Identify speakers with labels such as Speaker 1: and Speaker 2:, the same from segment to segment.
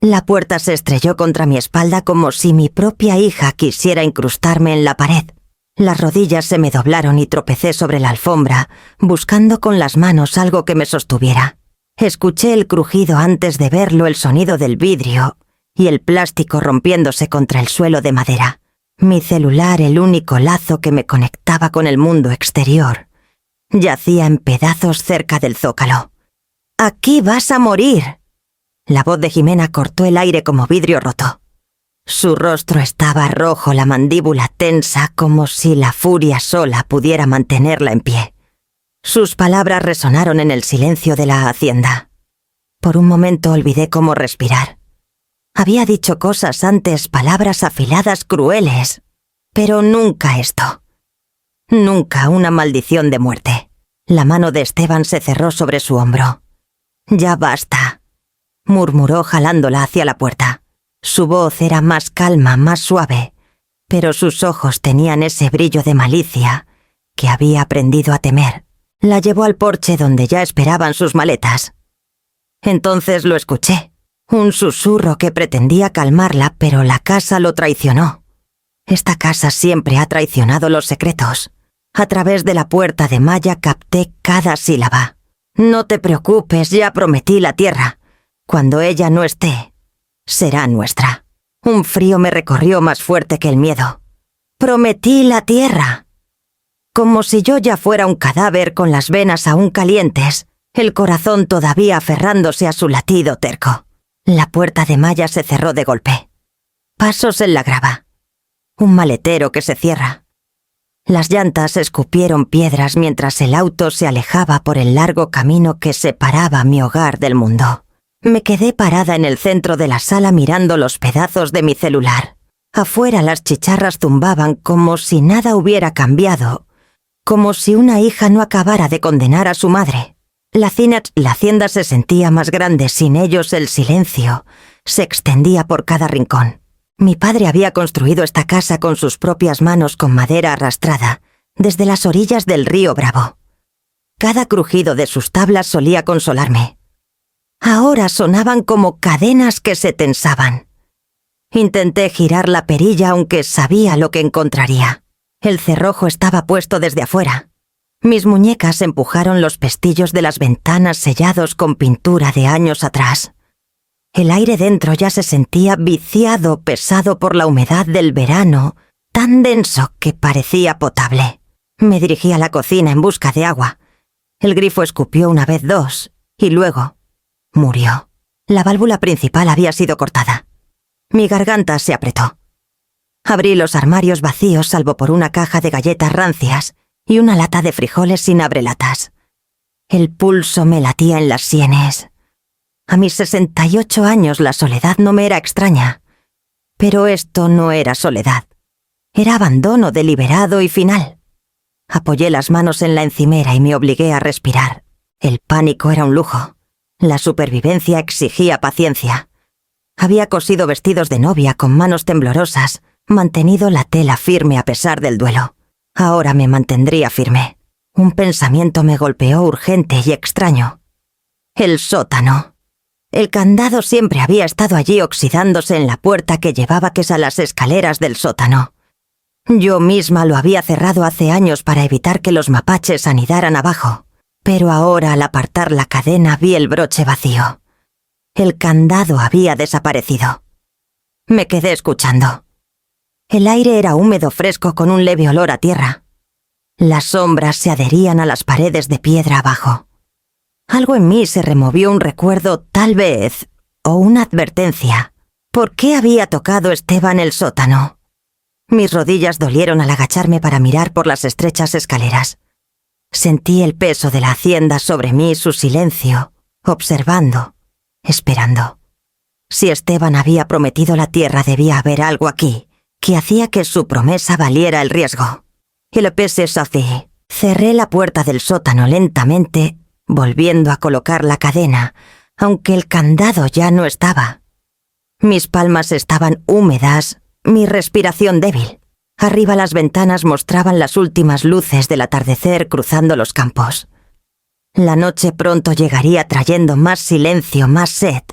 Speaker 1: La puerta se estrelló contra mi espalda como si mi propia hija quisiera incrustarme en la pared. Las rodillas se me doblaron y tropecé sobre la alfombra, buscando con las manos algo que me sostuviera. Escuché el crujido antes de verlo, el sonido del vidrio y el plástico rompiéndose contra el suelo de madera. Mi celular, el único lazo que me conectaba con el mundo exterior, yacía en pedazos cerca del zócalo. «¡Aquí vas a morir!». La voz de Jimena cortó el aire como vidrio roto. Su rostro estaba rojo, la mandíbula tensa, como si la furia sola pudiera mantenerla en pie. Sus palabras resonaron en el silencio de la hacienda. Por un momento olvidé cómo respirar. Había dicho cosas antes, palabras afiladas, crueles, pero nunca esto. Nunca una maldición de muerte. La mano de Esteban se cerró sobre su hombro. «Ya basta», murmuró jalándola hacia la puerta. Su voz era más calma, más suave, pero sus ojos tenían ese brillo de malicia que había aprendido a temer. La llevó al porche donde ya esperaban sus maletas. Entonces lo escuché, un susurro que pretendía calmarla, pero la casa lo traicionó. Esta casa siempre ha traicionado los secretos. A través de la puerta de malla capté cada sílaba. «No te preocupes, ya prometí la tierra. Cuando ella no esté, será nuestra». Un frío me recorrió más fuerte que el miedo. «Prometí la tierra». Como si yo ya fuera un cadáver con las venas aún calientes, el corazón todavía aferrándose a su latido terco. La puerta de malla se cerró de golpe. Pasos en la grava. Un maletero que se cierra. Las llantas escupieron piedras mientras el auto se alejaba por el largo camino que separaba mi hogar del mundo. Me quedé parada en el centro de la sala mirando los pedazos de mi celular. Afuera las chicharras zumbaban como si nada hubiera cambiado, como si una hija no acabara de condenar a su madre. La hacienda se sentía más grande, sin ellos el silencio se extendía por cada rincón. Mi padre había construido esta casa con sus propias manos con madera arrastrada, desde las orillas del río Bravo. Cada crujido de sus tablas solía consolarme. Ahora sonaban como cadenas que se tensaban. Intenté girar la perilla aunque sabía lo que encontraría. El cerrojo estaba puesto desde afuera. Mis muñecas empujaron los pestillos de las ventanas sellados con pintura de años atrás. El aire dentro ya se sentía viciado, pesado por la humedad del verano, tan denso que parecía potable. Me dirigí a la cocina en busca de agua. El grifo escupió una vez, dos, y luego murió. La válvula principal había sido cortada. Mi garganta se apretó. Abrí los armarios vacíos salvo por una caja de galletas rancias y una lata de frijoles sin abrelatas. El pulso me latía en las sienes. A mis 68 años la soledad no me era extraña. Pero esto no era soledad. Era abandono deliberado y final. Apoyé las manos en la encimera y me obligué a respirar. El pánico era un lujo. La supervivencia exigía paciencia. Había cosido vestidos de novia con manos temblorosas, mantenido la tela firme a pesar del duelo. Ahora me mantendría firme. Un pensamiento me golpeó urgente y extraño. El sótano. El candado siempre había estado allí oxidándose en la puerta que llevaba a las escaleras del sótano. Yo misma lo había cerrado hace años para evitar que los mapaches anidaran abajo, pero ahora al apartar la cadena vi el broche vacío. El candado había desaparecido. Me quedé escuchando. El aire era húmedo fresco con un leve olor a tierra. Las sombras se adherían a las paredes de piedra abajo. Algo en mí se removió, un recuerdo tal vez, o una advertencia. ¿Por qué había tocado Esteban el sótano? Mis rodillas dolieron al agacharme para mirar por las estrechas escaleras. Sentí el peso de la hacienda sobre mí, su silencio, observando, esperando. Si Esteban había prometido la tierra, debía haber algo aquí que hacía que su promesa valiera el riesgo. Y le pese así. Cerré la puerta del sótano lentamente, volviendo a colocar la cadena, aunque el candado ya no estaba. Mis palmas estaban húmedas, mi respiración débil. Arriba las ventanas mostraban las últimas luces del atardecer cruzando los campos. La noche pronto llegaría trayendo más silencio, más sed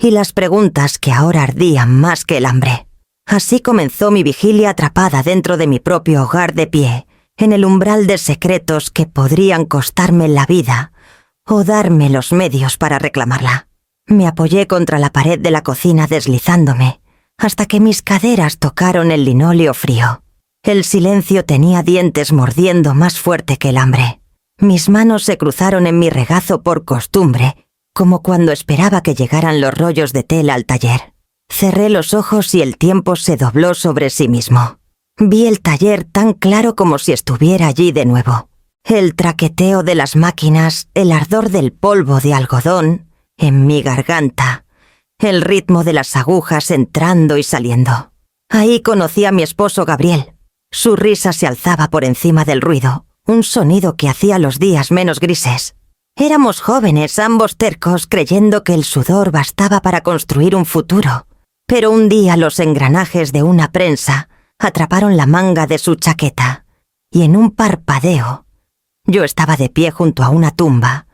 Speaker 1: y las preguntas que ahora ardían más que el hambre. Así comenzó mi vigilia atrapada dentro de mi propio hogar de pie, en el umbral de secretos que podrían costarme la vida o darme los medios para reclamarla. Me apoyé contra la pared de la cocina deslizándome, hasta que mis caderas tocaron el linóleo frío. El silencio tenía dientes mordiendo más fuerte que el hambre. Mis manos se cruzaron en mi regazo por costumbre, como cuando esperaba que llegaran los rollos de tela al taller. Cerré los ojos y el tiempo se dobló sobre sí mismo. Vi el taller tan claro como si estuviera allí de nuevo. El traqueteo de las máquinas, el ardor del polvo de algodón en mi garganta, el ritmo de las agujas entrando y saliendo. Ahí conocí a mi esposo Gabriel. Su risa se alzaba por encima del ruido, un sonido que hacía los días menos grises. Éramos jóvenes, ambos tercos, creyendo que el sudor bastaba para construir un futuro. Pero un día los engranajes de una prensa atraparon la manga de su chaqueta, y en un parpadeo, yo estaba de pie junto a una tumba,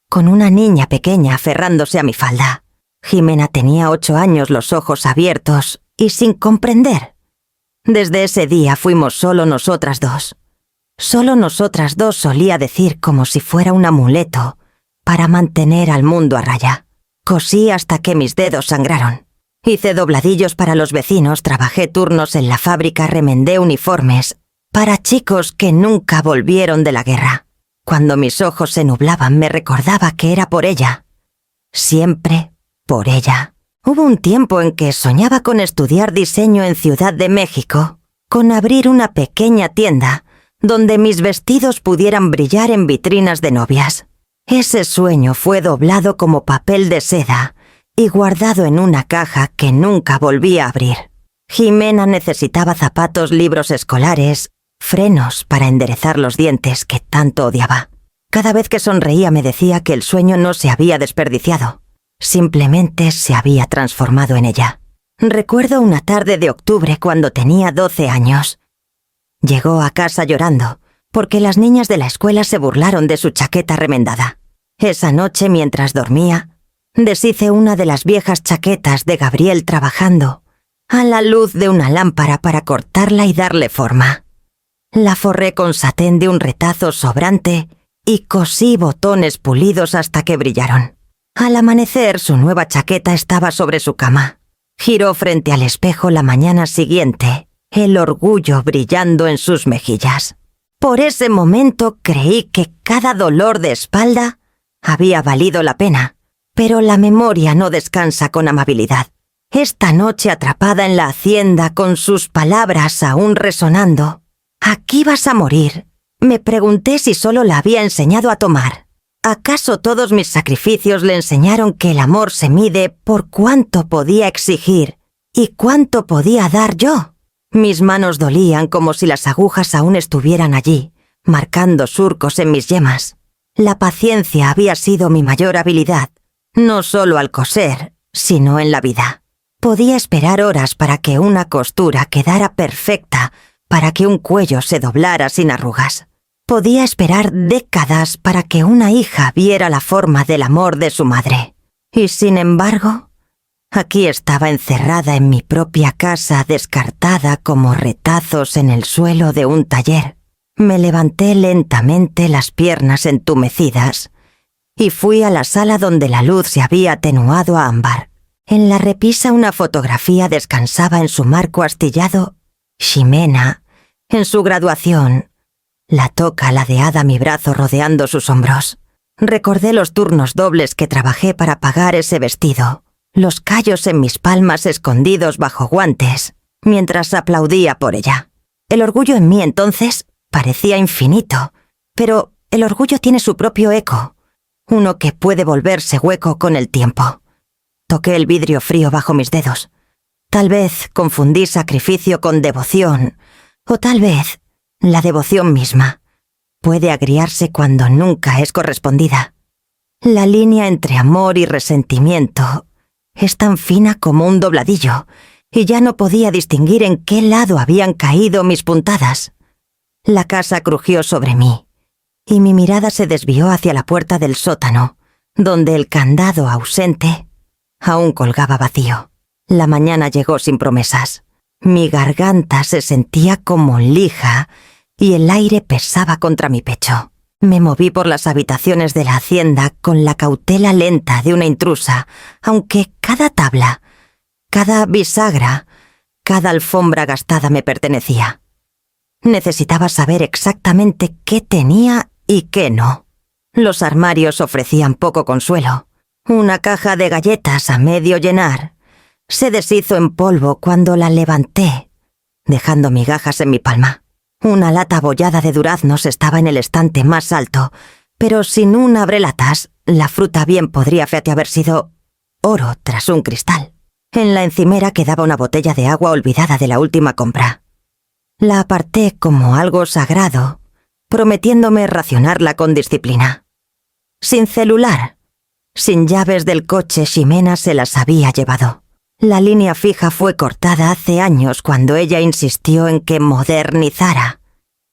Speaker 1: con una niña pequeña aferrándose a mi falda. Jimena tenía 8 años, los ojos abiertos y sin comprender. Desde ese día fuimos solo nosotras dos. Solo nosotras dos, solía decir, como si fuera un amuleto para mantener al mundo a raya. Cosí hasta que mis dedos sangraron. Hice dobladillos para los vecinos, trabajé turnos en la fábrica, remendé uniformes para chicos que nunca volvieron de la guerra. Cuando mis ojos se nublaban me recordaba que era por ella. Siempre por ella. Hubo un tiempo en que soñaba con estudiar diseño en Ciudad de México, con abrir una pequeña tienda donde mis vestidos pudieran brillar en vitrinas de novias. Ese sueño fue doblado como papel de seda y guardado en una caja que nunca volví a abrir. Jimena necesitaba zapatos, libros escolares, frenos para enderezar los dientes que tanto odiaba. Cada vez que sonreía me decía que el sueño no se había desperdiciado. Simplemente se había transformado en ella. Recuerdo una tarde de octubre cuando tenía 12 años. Llegó a casa llorando, porque las niñas de la escuela se burlaron de su chaqueta remendada. Esa noche, mientras dormía, deshice una de las viejas chaquetas de Gabriel trabajando a la luz de una lámpara para cortarla y darle forma. La forré con satén de un retazo sobrante y cosí botones pulidos hasta que brillaron. Al amanecer, su nueva chaqueta estaba sobre su cama. Giró frente al espejo la mañana siguiente, el orgullo brillando en sus mejillas. Por ese momento creí que cada dolor de espalda había valido la pena, pero la memoria no descansa con amabilidad. Esta noche, atrapada en la hacienda con sus palabras aún resonando, «Aquí vas a morir», me pregunté si solo la había enseñado a tomar. ¿Acaso todos mis sacrificios le enseñaron que el amor se mide por cuánto podía exigir y cuánto podía dar yo? Mis manos dolían como si las agujas aún estuvieran allí, marcando surcos en mis yemas. La paciencia había sido mi mayor habilidad, no solo al coser, sino en la vida. Podía esperar horas para que una costura quedara perfecta, para que un cuello se doblara sin arrugas. Podía esperar décadas para que una hija viera la forma del amor de su madre. Y sin embargo, aquí estaba encerrada en mi propia casa, descartada como retazos en el suelo de un taller. Me levanté lentamente, las piernas entumecidas, y fui a la sala donde la luz se había atenuado a ámbar. En la repisa una fotografía descansaba en su marco astillado. Ximena, en su graduación, la toca ladeada mi brazo rodeando sus hombros. Recordé los turnos dobles que trabajé para pagar ese vestido, los callos en mis palmas escondidos bajo guantes, mientras aplaudía por ella. El orgullo en mí entonces parecía infinito, pero el orgullo tiene su propio eco, uno que puede volverse hueco con el tiempo. Toqué el vidrio frío bajo mis dedos. Tal vez confundí sacrificio con devoción, o tal vez la devoción misma puede agriarse cuando nunca es correspondida. La línea entre amor y resentimiento es tan fina como un dobladillo, y ya no podía distinguir en qué lado habían caído mis puntadas. La casa crujió sobre mí, y mi mirada se desvió hacia la puerta del sótano, donde el candado ausente Aún colgaba vacío. La mañana llegó sin promesas. Mi garganta se sentía como lija y el aire pesaba contra mi pecho. Me moví por las habitaciones de la hacienda con la cautela lenta de una intrusa, aunque cada tabla, cada bisagra, cada alfombra gastada me pertenecía. Necesitaba saber exactamente qué tenía y qué no. Los armarios ofrecían poco consuelo. Una caja de galletas a medio llenar se deshizo en polvo cuando la levanté, dejando migajas en mi palma. Una lata abollada de duraznos estaba en el estante más alto, pero sin un abrelatas, la fruta bien podría haber sido oro tras un cristal. En la encimera quedaba una botella de agua olvidada de la última compra. La aparté como algo sagrado, prometiéndome racionarla con disciplina. Sin celular, sin llaves del coche, Ximena se las había llevado. La línea fija fue cortada hace años cuando ella insistió en que modernizara.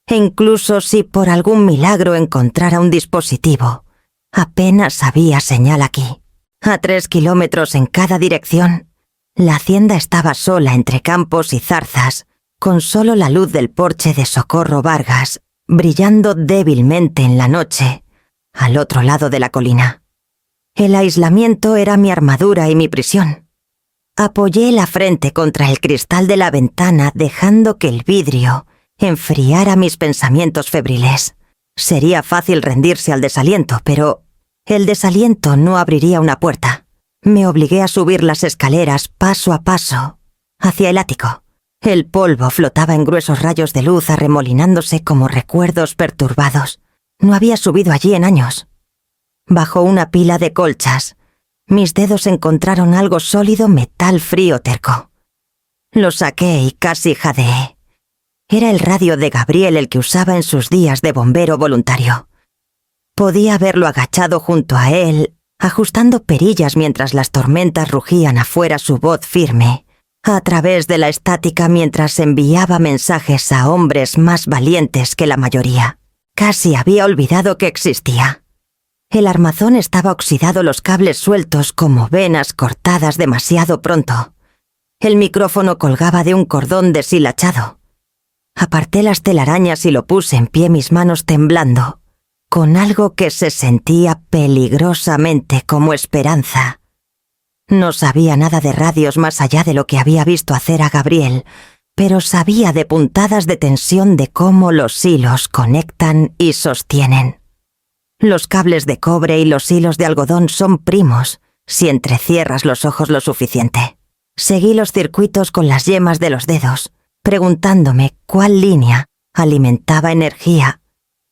Speaker 1: E incluso si por algún milagro encontrara un dispositivo, apenas había señal aquí. A 3 kilómetros en cada dirección, la hacienda estaba sola entre campos y zarzas, con solo la luz del porche de Socorro Vargas, brillando débilmente en la noche, al otro lado de la colina. El aislamiento era mi armadura y mi prisión. Apoyé la frente contra el cristal de la ventana, dejando que el vidrio enfriara mis pensamientos febriles. Sería fácil rendirse al desaliento, pero el desaliento no abriría una puerta. Me obligué a subir las escaleras paso a paso, hacia el ático. El polvo flotaba en gruesos rayos de luz arremolinándose como recuerdos perturbados. No había subido allí en años. Bajo una pila de colchas, mis dedos encontraron algo sólido, metal frío terco. Lo saqué y casi jadeé. Era el radio de Gabriel el que usaba en sus días de bombero voluntario. Podía verlo agachado junto a él, ajustando perillas mientras las tormentas rugían afuera su voz firme, a través de la estática mientras enviaba mensajes a hombres más valientes que la mayoría. Casi había olvidado que existía. El armazón estaba oxidado, los cables sueltos como venas cortadas demasiado pronto. El micrófono colgaba de un cordón deshilachado. Aparté las telarañas y lo puse en pie, mis manos temblando, con algo que se sentía peligrosamente como esperanza. No sabía nada de radios más allá de lo que había visto hacer a Gabriel, pero sabía de puntadas de tensión de cómo los hilos conectan y sostienen. Los cables de cobre y los hilos de algodón son primos, si entrecierras los ojos lo suficiente. Seguí los circuitos con las yemas de los dedos, preguntándome cuál línea alimentaba energía,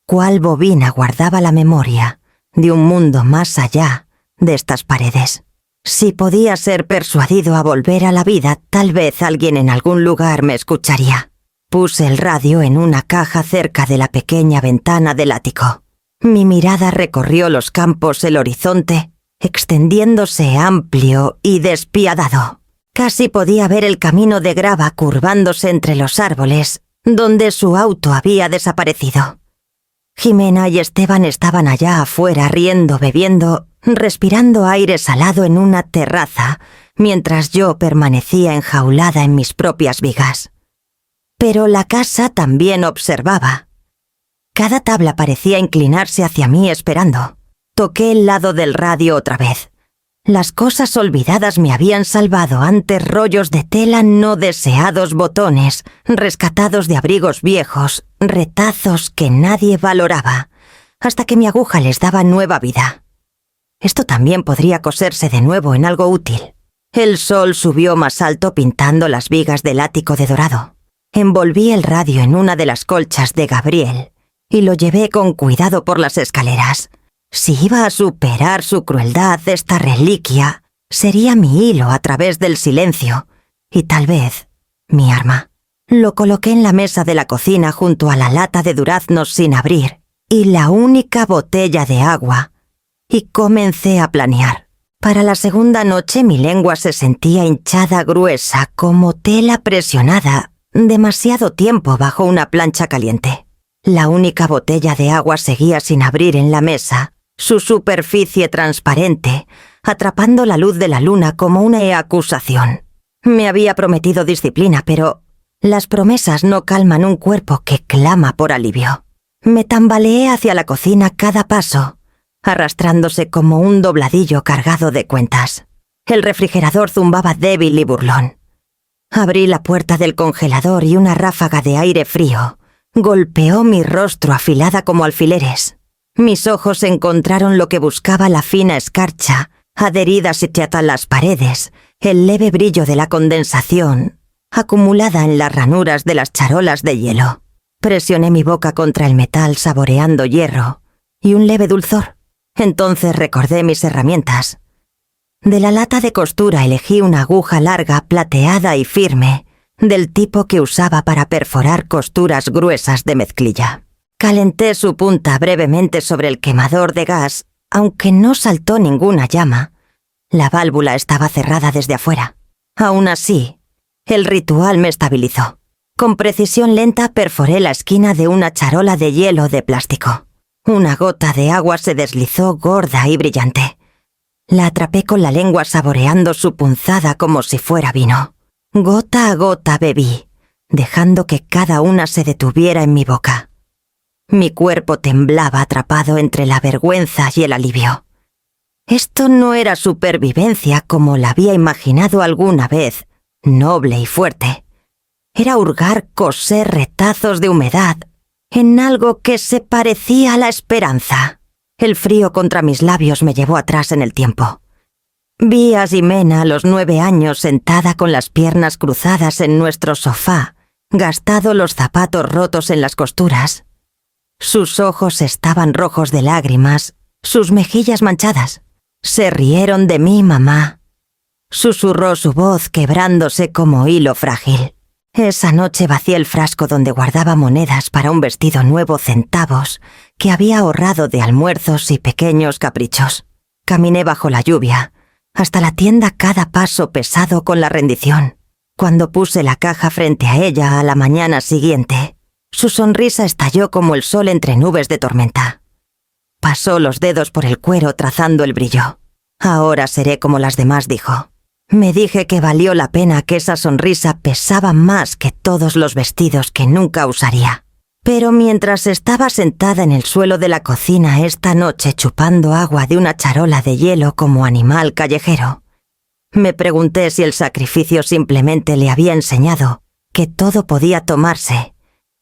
Speaker 1: cuál bobina guardaba la memoria de un mundo más allá de estas paredes. Si podía ser persuadido a volver a la vida, tal vez alguien en algún lugar me escucharía. Puse el radio en una caja cerca de la pequeña ventana del ático. Mi mirada recorrió los campos, el horizonte, extendiéndose amplio y despiadado. Casi podía ver el camino de grava curvándose entre los árboles, donde su auto había desaparecido. Ximena y Esteban estaban allá afuera riendo, bebiendo, respirando aire salado en una terraza, mientras yo permanecía enjaulada en mis propias vigas. Pero la casa también observaba. Cada tabla parecía inclinarse hacia mí esperando. Toqué el lado del radio otra vez. Las cosas olvidadas me habían salvado, antes rollos de tela no deseados, botones, rescatados de abrigos viejos, retazos que nadie valoraba, hasta que mi aguja les daba nueva vida. Esto también podría coserse de nuevo en algo útil. El sol subió más alto pintando las vigas del ático de dorado. Envolví el radio en una de las colchas de Gabriel y lo llevé con cuidado por las escaleras. Si iba a superar su crueldad, esta reliquia sería mi hilo a través del silencio y tal vez mi arma. Lo coloqué en la mesa de la cocina junto a la lata de duraznos sin abrir y la única botella de agua y comencé a planear. Para la segunda noche mi lengua se sentía hinchada, gruesa, como tela presionada demasiado tiempo bajo una plancha caliente. La única botella de agua seguía sin abrir en la mesa, su superficie transparente, atrapando la luz de la luna como una acusación. Me había prometido disciplina, pero las promesas no calman un cuerpo que clama por alivio. Me tambaleé hacia la cocina cada paso, arrastrándose como un dobladillo cargado de cuentas. El refrigerador zumbaba débil y burlón. Abrí la puerta del congelador y una ráfaga de aire frío golpeó mi rostro afilada como alfileres. Mis ojos encontraron lo que buscaba la fina escarcha, adherida a las paredes, el leve brillo de la condensación, acumulada en las ranuras de las charolas de hielo. Presioné mi boca contra el metal saboreando hierro y un leve dulzor. Entonces recordé mis herramientas. De la lata de costura elegí una aguja larga, plateada y firme, del tipo que usaba para perforar costuras gruesas de mezclilla. Calenté su punta brevemente sobre el quemador de gas, aunque no saltó ninguna llama. La válvula estaba cerrada desde afuera. Aún así, el ritual me estabilizó. Con precisión lenta perforé la esquina de una charola de hielo de plástico. Una gota de agua se deslizó gorda y brillante. La atrapé con la lengua saboreando su punzada como si fuera vino. Gota a gota bebí, dejando que cada una se detuviera en mi boca. Mi cuerpo temblaba atrapado entre la vergüenza y el alivio. Esto no era supervivencia como la había imaginado alguna vez, noble y fuerte. Era hurgar, coser retazos de humedad en algo que se parecía a la esperanza. El frío contra mis labios me llevó atrás en el tiempo. Vi a Ximena a los 9 años sentada con las piernas cruzadas en nuestro sofá, gastado los zapatos rotos en las costuras. Sus ojos estaban rojos de lágrimas, sus mejillas manchadas. Se rieron de mí, mamá. Susurró su voz quebrándose como hilo frágil. Esa noche vacié el frasco donde guardaba monedas para un vestido nuevo, centavos, que había ahorrado de almuerzos y pequeños caprichos. Caminé bajo la lluvia, hasta la tienda cada paso pesado con la rendición. Cuando puse la caja frente a ella a la mañana siguiente, su sonrisa estalló como el sol entre nubes de tormenta. Pasó los dedos por el cuero trazando el brillo. Ahora seré como las demás, dijo. Me dije que valió la pena, que esa sonrisa pesaba más que todos los vestidos que nunca usaría. Pero mientras estaba sentada en el suelo de la cocina esta noche chupando agua de una charola de hielo como animal callejero, me pregunté si el sacrificio simplemente le había enseñado que todo podía tomarse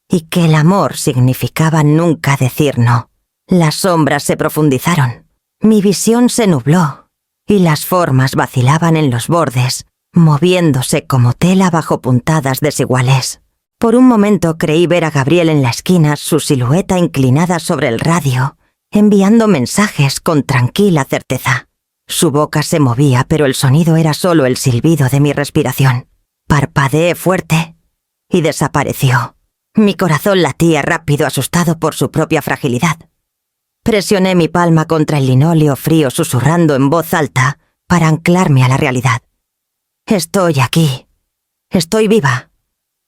Speaker 1: y que el amor significaba nunca decir no. Las sombras se profundizaron, mi visión se nubló y las formas vacilaban en los bordes, moviéndose como tela bajo puntadas desiguales. Por un momento creí ver a Gabriel en la esquina, su silueta inclinada sobre el radio, enviando mensajes con tranquila certeza. Su boca se movía, pero el sonido era solo el silbido de mi respiración. Parpadeé fuerte y desapareció. Mi corazón latía rápido, asustado por su propia fragilidad. Presioné mi palma contra el linóleo frío, susurrando en voz alta para anclarme a la realidad. Estoy aquí. Estoy viva.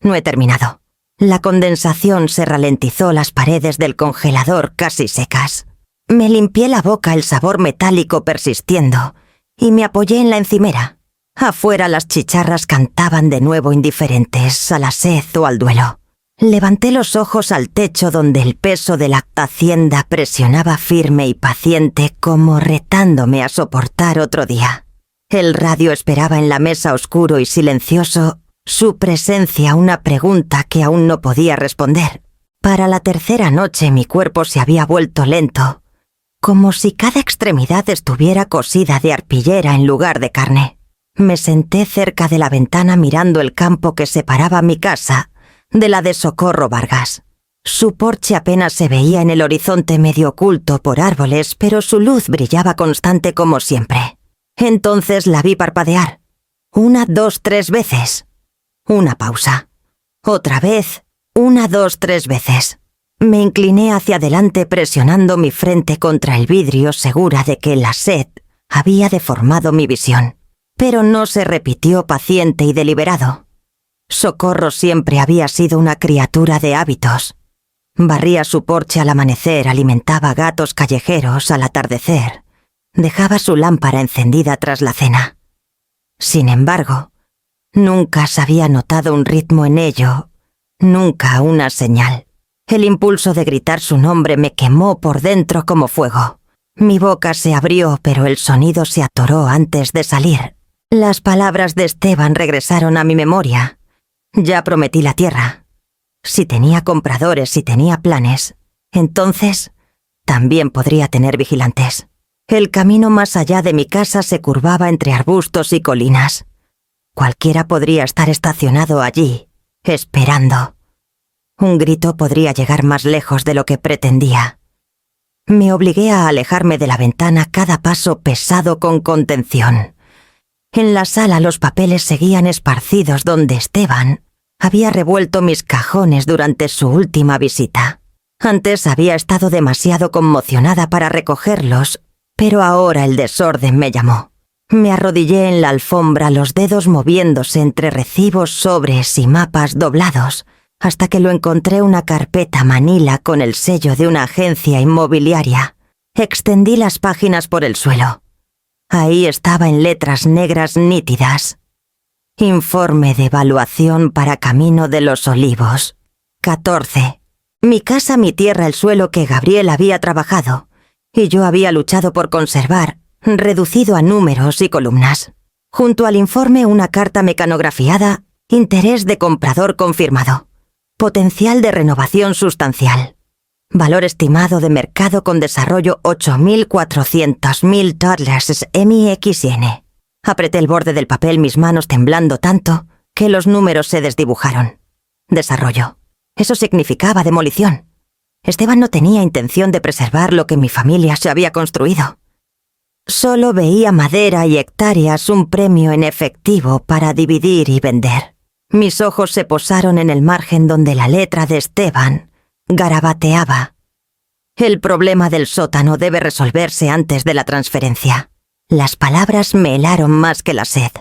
Speaker 1: No he terminado. La condensación se ralentizó, las paredes del congelador casi secas. Me limpié la boca, el sabor metálico persistiendo, y me apoyé en la encimera. Afuera las chicharras cantaban de nuevo, indiferentes a la sed o al duelo. Levanté los ojos al techo donde el peso de la hacienda presionaba firme y paciente, como retándome a soportar otro día. El radio esperaba en la mesa, oscuro y silencioso, su presencia, una pregunta que aún no podía responder. Para la tercera noche mi cuerpo se había vuelto lento, como si cada extremidad estuviera cosida de arpillera en lugar de carne. Me senté cerca de la ventana mirando el campo que separaba mi casa de la de Socorro Vargas. Su porche apenas se veía en el horizonte, medio oculto por árboles, pero su luz brillaba constante como siempre. Entonces la vi parpadear. 1, 2, 3 veces. Una pausa. Otra vez. 1, 2, 3 veces. Me incliné hacia adelante presionando mi frente contra el vidrio, segura de que la sed había deformado mi visión. Pero no se repitió, paciente y deliberado. Socorro siempre había sido una criatura de hábitos. Barría su porche al amanecer, alimentaba gatos callejeros al atardecer, dejaba su lámpara encendida tras la cena. Sin embargo, nunca se había notado un ritmo en ello, nunca una señal. El impulso de gritar su nombre me quemó por dentro como fuego. Mi boca se abrió, pero el sonido se atoró antes de salir. Las palabras de Esteban regresaron a mi memoria. Ya prometí la tierra. Si tenía compradores, si tenía planes, entonces también podría tener vigilantes. El camino más allá de mi casa se curvaba entre arbustos y colinas. Cualquiera podría estar estacionado allí, esperando. Un grito podría llegar más lejos de lo que pretendía. Me obligué a alejarme de la ventana cada paso pesado con contención. En la sala los papeles seguían esparcidos donde Esteban había revuelto mis cajones durante su última visita. Antes había estado demasiado conmocionada para recogerlos, pero ahora el desorden me llamó. Me arrodillé en la alfombra, los dedos moviéndose entre recibos, sobres y mapas doblados, hasta que lo encontré una carpeta manila con el sello de una agencia inmobiliaria. Extendí las páginas por el suelo. Ahí estaba en letras negras nítidas: Informe de evaluación para Camino de los Olivos. 14. Mi casa, mi tierra, el suelo que Gabriel había trabajado, y yo había luchado por conservar, reducido a números y columnas. Junto al informe una carta mecanografiada: interés de comprador confirmado. Potencial de renovación sustancial. Valor estimado de mercado con desarrollo 8.400.000 toddlers MXN. Apreté el borde del papel, mis manos temblando tanto que los números se desdibujaron. Desarrollo. Eso significaba demolición. Esteban no tenía intención de preservar lo que mi familia se había construido. Solo veía madera y hectáreas, un premio en efectivo para dividir y vender. Mis ojos se posaron en el margen donde la letra de Esteban garabateaba: el problema del sótano debe resolverse antes de la transferencia. Las palabras me helaron más que la sed.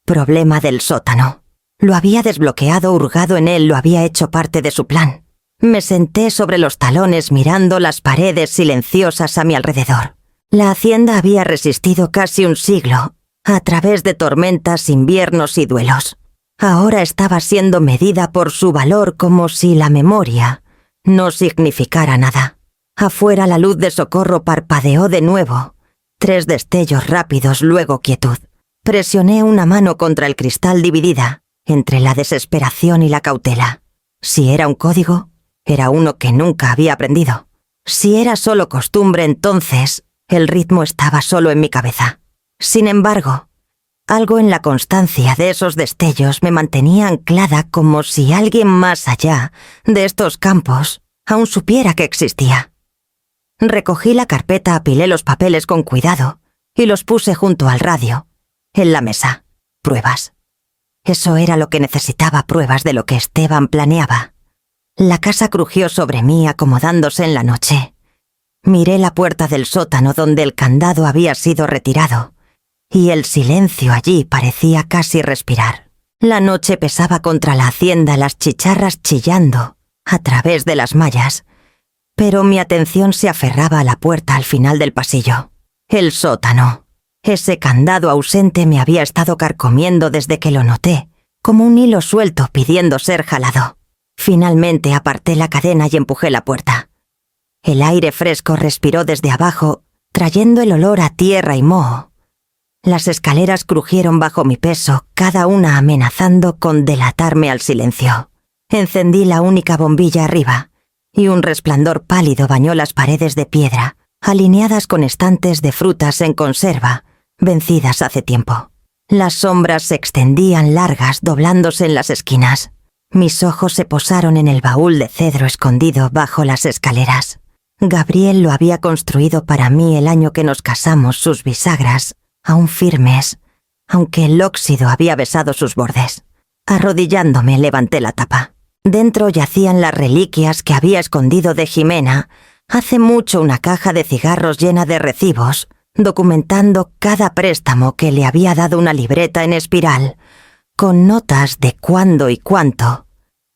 Speaker 1: Problema del sótano. Lo había desbloqueado, hurgado en él, lo había hecho parte de su plan. Me senté sobre los talones mirando las paredes silenciosas a mi alrededor. La hacienda había resistido casi un siglo, a través de tormentas, inviernos y duelos. Ahora estaba siendo medida por su valor, como si la memoria no significara nada. Afuera la luz de socorro parpadeó de nuevo. 3 destellos rápidos, luego quietud. Presioné una mano contra el cristal dividida entre la desesperación y la cautela. Si era un código, era uno que nunca había aprendido. Si era solo costumbre, entonces el ritmo estaba solo en mi cabeza. Sin embargo, algo en la constancia de esos destellos me mantenía anclada, como si alguien más allá de estos campos aún supiera que existía. Recogí la carpeta, apilé los papeles con cuidado y los puse junto al radio, en la mesa. Pruebas. Eso era lo que necesitaba, pruebas de lo que Esteban planeaba. La casa crujió sobre mí, acomodándose en la noche. Miré la puerta del sótano donde el candado había sido retirado, y el silencio allí parecía casi respirar. La noche pesaba contra la hacienda, las chicharras chillando a través de las mallas, pero mi atención se aferraba a la puerta al final del pasillo. El sótano. Ese candado ausente me había estado carcomiendo desde que lo noté, como un hilo suelto pidiendo ser jalado. Finalmente aparté la cadena y empujé la puerta. El aire fresco respiró desde abajo, trayendo el olor a tierra y moho. Las escaleras crujieron bajo mi peso, cada una amenazando con delatarme al silencio. Encendí la única bombilla arriba, y un resplandor pálido bañó las paredes de piedra, alineadas con estantes de frutas en conserva, vencidas hace tiempo. Las sombras se extendían largas, doblándose en las esquinas. Mis ojos se posaron en el baúl de cedro escondido bajo las escaleras. Gabriel lo había construido para mí el año que nos casamos, sus bisagras, aún firmes, aunque el óxido había besado sus bordes. Arrodillándome, levanté la tapa. Dentro yacían las reliquias que había escondido de Jimena, hace mucho, una caja de cigarros llena de recibos, documentando cada préstamo que le había dado, una libreta en espiral, con notas de cuándo y cuánto,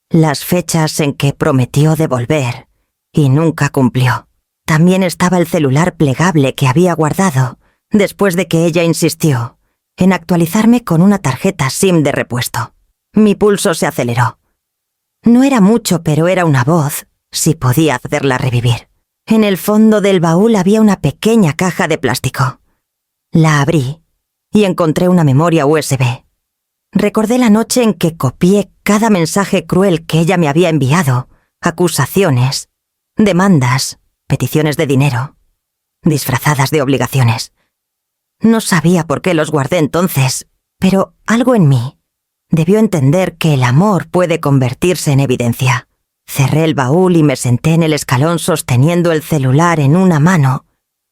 Speaker 1: las fechas en que prometió devolver y nunca cumplió. También estaba el celular plegable que había guardado, después de que ella insistió en actualizarme con una tarjeta SIM de repuesto. Mi pulso se aceleró. No era mucho, pero era una voz, si podía hacerla revivir. En el fondo del baúl había una pequeña caja de plástico. La abrí y encontré una memoria USB. Recordé la noche en que copié cada mensaje cruel que ella me había enviado, acusaciones, demandas, peticiones de dinero, disfrazadas de obligaciones. No sabía por qué los guardé entonces, pero algo en mí debió entender que el amor puede convertirse en evidencia. Cerré el baúl y me senté en el escalón sosteniendo el celular en una mano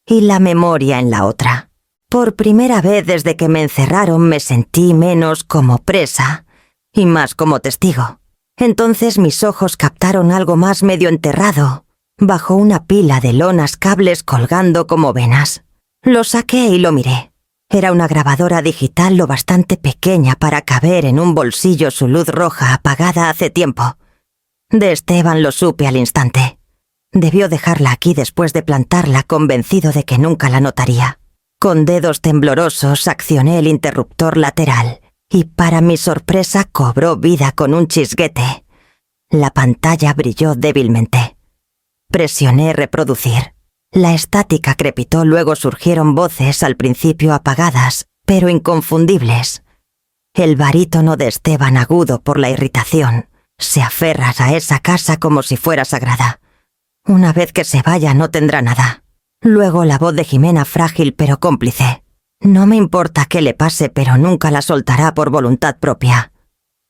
Speaker 1: y la memoria en la otra. Por primera vez desde que me encerraron me sentí menos como presa y más como testigo. Entonces mis ojos captaron algo más medio enterrado, bajo una pila de lonas cables colgando como venas. Lo saqué y lo miré. Era una grabadora digital lo bastante pequeña para caber en un bolsillo su luz roja apagada hace tiempo. De Esteban lo supe al instante. Debió dejarla aquí después de plantarla, convencido de que nunca la notaría. Con dedos temblorosos accioné el interruptor lateral y para mi sorpresa cobró vida con un chisguete. La pantalla brilló débilmente. Presioné reproducir. La estática crepitó, luego surgieron voces al principio apagadas, pero inconfundibles. El barítono de Esteban, agudo por la irritación. Se aferras a esa casa como si fuera sagrada. Una vez que se vaya no tendrá nada. Luego la voz de Jimena, frágil pero cómplice. No me importa qué le pase, pero nunca la soltará por voluntad propia.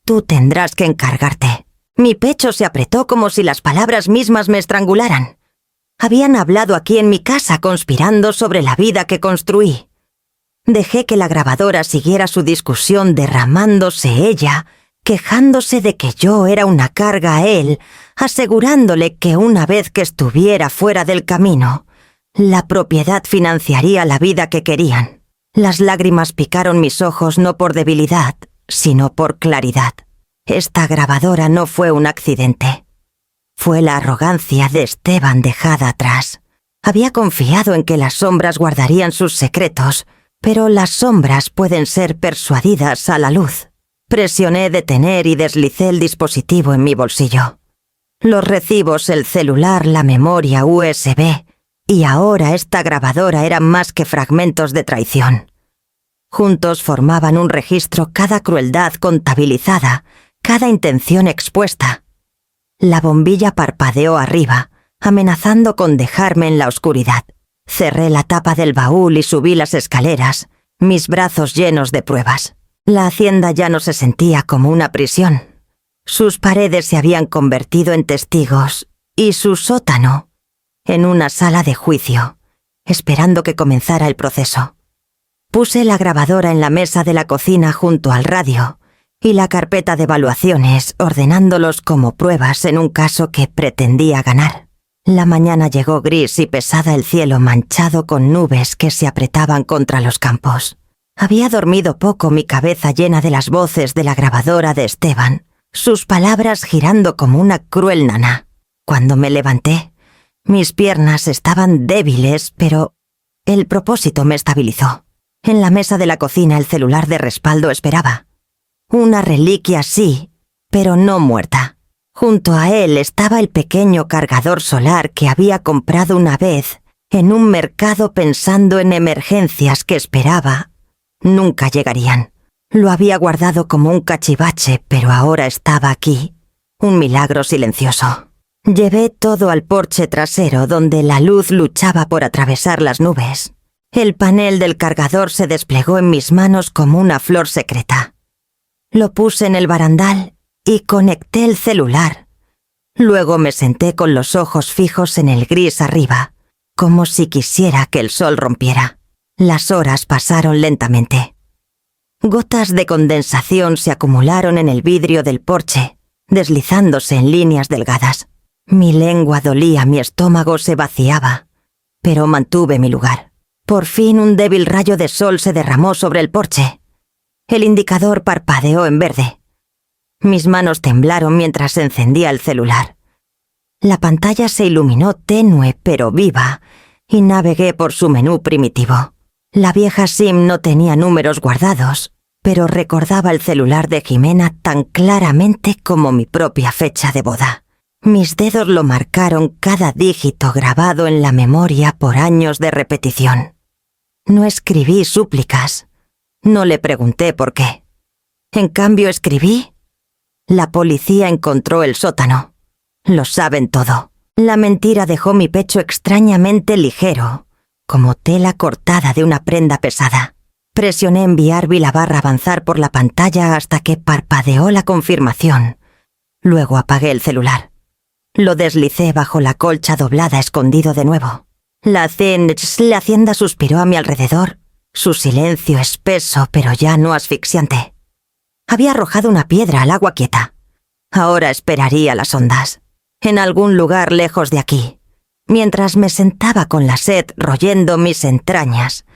Speaker 1: Tú tendrás que encargarte. Mi pecho se apretó como si las palabras mismas me estrangularan. Habían hablado aquí en mi casa conspirando sobre la vida que construí. Dejé que la grabadora siguiera su discusión, derramándose ella, quejándose de que yo era una carga a él, asegurándole que una vez que estuviera fuera del camino, la propiedad financiaría la vida que querían. Las lágrimas picaron mis ojos no por debilidad, sino por claridad. Esta grabadora no fue un accidente. Fue la arrogancia de Esteban dejada atrás. Había confiado en que las sombras guardarían sus secretos, pero las sombras pueden ser persuadidas a la luz. Presioné detener y deslicé el dispositivo en mi bolsillo. Los recibos, el celular, la memoria USB, y ahora esta grabadora eran más que fragmentos de traición. Juntos formaban un registro, cada crueldad contabilizada, cada intención expuesta. La bombilla parpadeó arriba, amenazando con dejarme en la oscuridad. Cerré la tapa del baúl y subí las escaleras, mis brazos llenos de pruebas. La hacienda ya no se sentía como una prisión. Sus paredes se habían convertido en testigos y su sótano en una sala de juicio, esperando que comenzara el proceso. Puse la grabadora en la mesa de la cocina junto al radio y la carpeta de evaluaciones, ordenándolos como pruebas en un caso que pretendía ganar. La mañana llegó gris y pesada, el cielo manchado con nubes que se apretaban contra los campos. Había dormido poco, mi cabeza llena de las voces de la grabadora de Esteban, sus palabras girando como una cruel nana. Cuando me levanté, mis piernas estaban débiles, pero el propósito me estabilizó. En la mesa de la cocina el celular de respaldo esperaba. Una reliquia sí, pero no muerta. Junto a él estaba el pequeño cargador solar que había comprado una vez en un mercado pensando en emergencias que esperaba nunca llegarían. Lo había guardado como un cachivache, pero ahora estaba aquí. Un milagro silencioso. Llevé todo al porche trasero, donde la luz luchaba por atravesar las nubes. El panel del cargador se desplegó en mis manos como una flor secreta. Lo puse en el barandal y conecté el celular. Luego me senté con los ojos fijos en el gris arriba, como si quisiera que el sol rompiera. Las horas pasaron lentamente. Gotas de condensación se acumularon en el vidrio del porche, deslizándose en líneas delgadas. Mi lengua dolía, mi estómago se vaciaba, pero mantuve mi lugar. Por fin un débil rayo de sol se derramó sobre el porche. El indicador parpadeó en verde. Mis manos temblaron mientras encendía el celular. La pantalla se iluminó tenue pero viva y navegué por su menú primitivo. La vieja SIM no tenía números guardados, pero recordaba el celular de Jimena tan claramente como mi propia fecha de boda. Mis dedos lo marcaron cada dígito grabado en la memoria por años de repetición. No escribí súplicas. No le pregunté por qué. En cambio escribí: la policía encontró el sótano. Lo saben todo. La mentira dejó mi pecho extrañamente ligero, como tela cortada de una prenda pesada. Presioné enviar y la barra avanzar por la pantalla hasta que parpadeó la confirmación. Luego apagué el celular. Lo deslicé bajo la colcha doblada escondido de nuevo. La hacienda suspiró a mi alrededor, su silencio espeso pero ya no asfixiante. Había arrojado una piedra al agua quieta. Ahora esperaría las ondas, en algún lugar lejos de aquí. Mientras me sentaba con la sed royendo mis entrañas,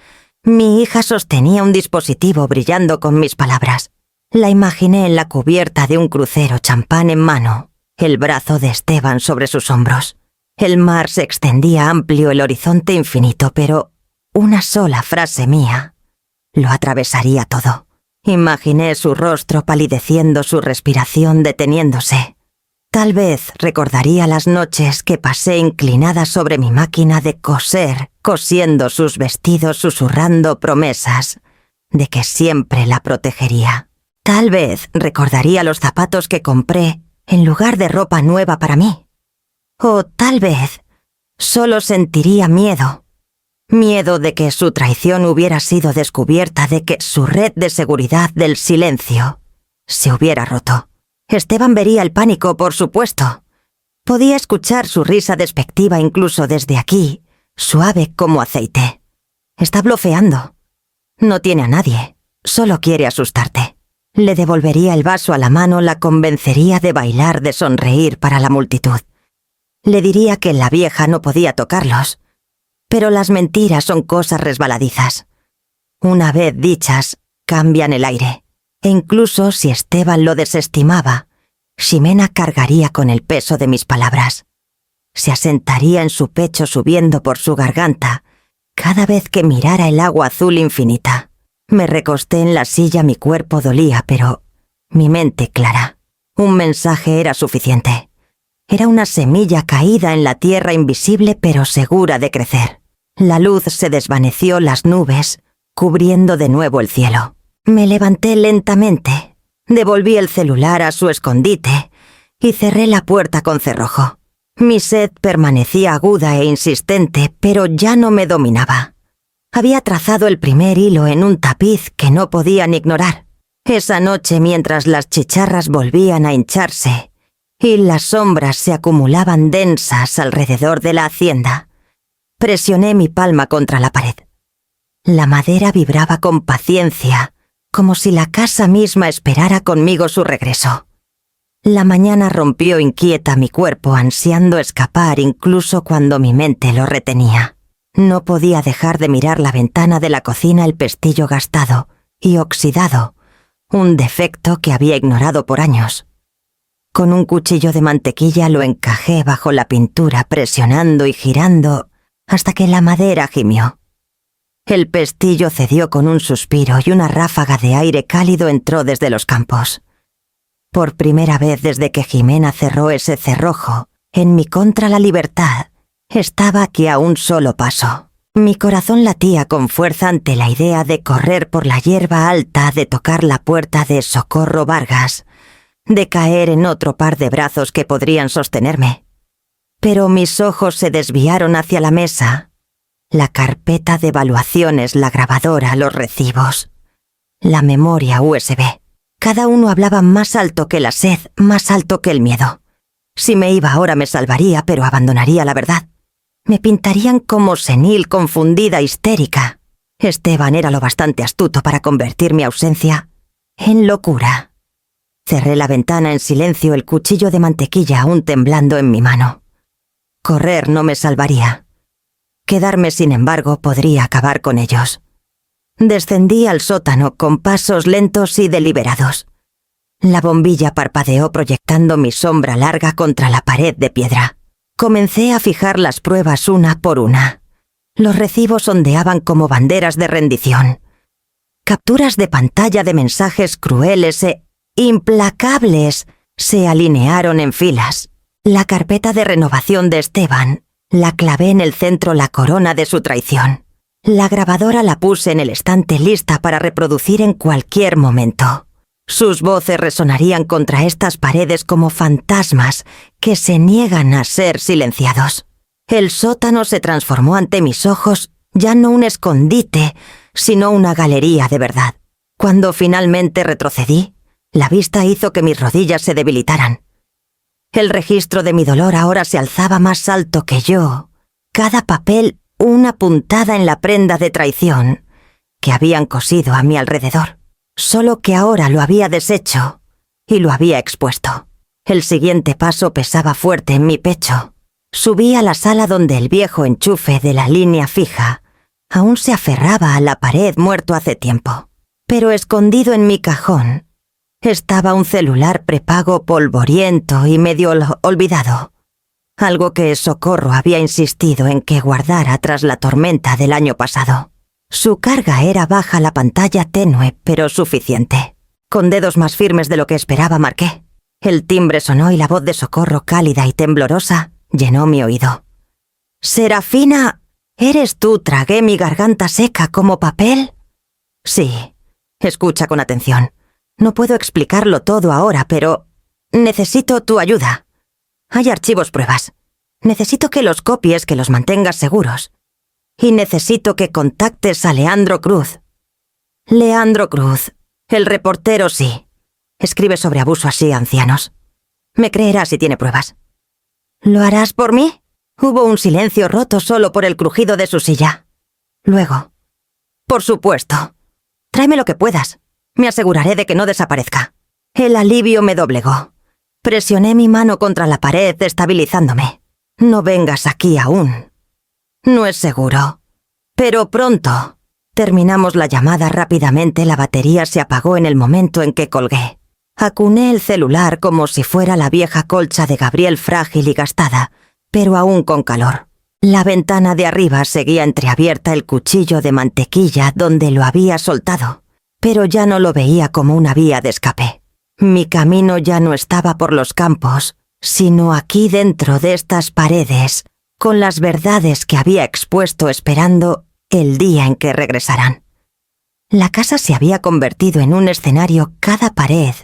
Speaker 1: mi hija sostenía un dispositivo brillando con mis palabras. La imaginé en la cubierta de un crucero, champán en mano, el brazo de Esteban sobre sus hombros. El mar se extendía amplio, el horizonte infinito, pero una sola frase mía lo atravesaría todo. Imaginé su rostro palideciendo, su respiración deteniéndose. Tal vez recordaría las noches que pasé inclinada sobre mi máquina de coser, cosiendo sus vestidos, susurrando promesas de que siempre la protegería. Tal vez recordaría los zapatos que compré en lugar de ropa nueva para mí. O tal vez solo sentiría miedo. Miedo de que su traición hubiera sido descubierta, de que su red de seguridad del silencio se hubiera roto. Esteban vería el pánico, por supuesto. Podía escuchar su risa despectiva incluso desde aquí, suave como aceite. Está blofeando. No tiene a nadie, solo quiere asustarte. Le devolvería el vaso a la mano, la convencería de bailar, de sonreír para la multitud. Le diría que la vieja no podía tocarlos. Pero las mentiras son cosas resbaladizas. Una vez dichas, cambian el aire. E incluso si Esteban lo desestimaba, Ximena cargaría con el peso de mis palabras. Se asentaría en su pecho subiendo por su garganta cada vez que mirara el agua azul infinita. Me recosté en la silla, mi cuerpo dolía, pero mi mente clara. Un mensaje era suficiente. Era una semilla caída en la tierra invisible pero segura de crecer. La luz se desvaneció, las nubes, cubriendo de nuevo el cielo. Me levanté lentamente, devolví el celular a su escondite y cerré la puerta con cerrojo. Mi sed permanecía aguda e insistente, pero ya no me dominaba. Había trazado el primer hilo en un tapiz que no podían ignorar. Esa noche, mientras las chicharras volvían a hincharse y las sombras se acumulaban densas alrededor de la hacienda, presioné mi palma contra la pared. La madera vibraba con paciencia, como si la casa misma esperara conmigo su regreso. La mañana rompió inquieta mi cuerpo, ansiando escapar incluso cuando mi mente lo retenía. No podía dejar de mirar la ventana de la cocina, el pestillo gastado y oxidado, un defecto que había ignorado por años. Con un cuchillo de mantequilla lo encajé bajo la pintura, presionando y girando hasta que la madera gimió. El pestillo cedió con un suspiro y una ráfaga de aire cálido entró desde los campos. Por primera vez desde que Ximena cerró ese cerrojo, en mi contra la libertad, estaba aquí a un solo paso. Mi corazón latía con fuerza ante la idea de correr por la hierba alta, de tocar la puerta de Socorro Vargas, de caer en otro par de brazos que podrían sostenerme. Pero mis ojos se desviaron hacia la mesa, la carpeta de evaluaciones, la grabadora, los recibos, la memoria USB. Cada uno hablaba más alto que la sed, más alto que el miedo. Si me iba ahora me salvaría, pero abandonaría la verdad. Me pintarían como senil, confundida, histérica. Esteban era lo bastante astuto para convertir mi ausencia en locura. Cerré la ventana en silencio, el cuchillo de mantequilla aún temblando en mi mano. Correr no me salvaría. Quedarme, sin embargo, podría acabar con ellos. Descendí al sótano con pasos lentos y deliberados. La bombilla parpadeó proyectando mi sombra larga contra la pared de piedra. Comencé a fijar las pruebas una por una. Los recibos ondeaban como banderas de rendición. Capturas de pantalla de mensajes crueles e implacables se alinearon en filas. La carpeta de renovación de Esteban la clavé en el centro la corona de su traición. La grabadora la puse en el estante lista para reproducir en cualquier momento. Sus voces resonarían contra estas paredes como fantasmas que se niegan a ser silenciados. El sótano se transformó ante mis ojos ya no un escondite, sino una galería de verdad. Cuando finalmente retrocedí, la vista hizo que mis rodillas se debilitaran. El registro de mi dolor ahora se alzaba más alto que yo. Cada papel una puntada en la prenda de traición que habían cosido a mi alrededor. Solo que ahora lo había deshecho y lo había expuesto. El siguiente paso pesaba fuerte en mi pecho. Subí a la sala donde el viejo enchufe de la línea fija aún se aferraba a la pared muerto hace tiempo. Pero escondido en mi cajón estaba un celular prepago polvoriento y medio olvidado. Algo que Socorro había insistido en que guardara tras la tormenta del año pasado. Su carga era baja, la pantalla tenue, pero suficiente. Con dedos más firmes de lo que esperaba marqué. El timbre sonó y la voz de Socorro, cálida y temblorosa, llenó mi oído. «Serafina, ¿eres tú?» Tragué mi garganta seca como papel. «Sí. Escucha con atención. No puedo explicarlo todo ahora, pero necesito tu ayuda. Hay archivos pruebas. Necesito que los copies, que los mantengas seguros. Y necesito que contactes a Leandro Cruz». «Leandro Cruz. El reportero, sí. Escribe sobre abuso así a ancianos. Me creerá si tiene pruebas». «¿Lo harás por mí?» Hubo un silencio roto solo por el crujido de su silla. Luego: «Por supuesto. Tráeme lo que puedas. Me aseguraré de que no desaparezca». El alivio me doblegó. Presioné mi mano contra la pared, estabilizándome. «No vengas aquí aún. No es seguro. Pero pronto». Terminamos la llamada rápidamente. La batería se apagó en el momento en que colgué. Acuné el celular como si fuera la vieja colcha de Gabriel, frágil y gastada, pero aún con calor. La ventana de arriba seguía entreabierta, el cuchillo de mantequilla donde lo había soltado, pero ya no lo veía como una vía de escape. Mi camino ya no estaba por los campos, sino aquí dentro de estas paredes, con las verdades que había expuesto esperando el día en que regresaran. La casa se había convertido en un escenario, cada pared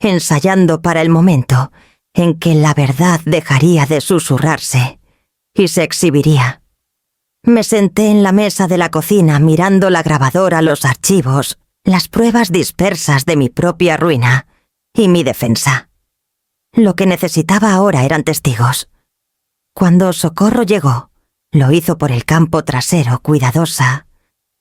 Speaker 1: ensayando para el momento en que la verdad dejaría de susurrarse y se exhibiría. Me senté en la mesa de la cocina mirando la grabadora, los archivos, las pruebas dispersas de mi propia ruina y mi defensa. Lo que necesitaba ahora eran testigos. Cuando Socorro llegó, lo hizo por el campo trasero, cuidadosa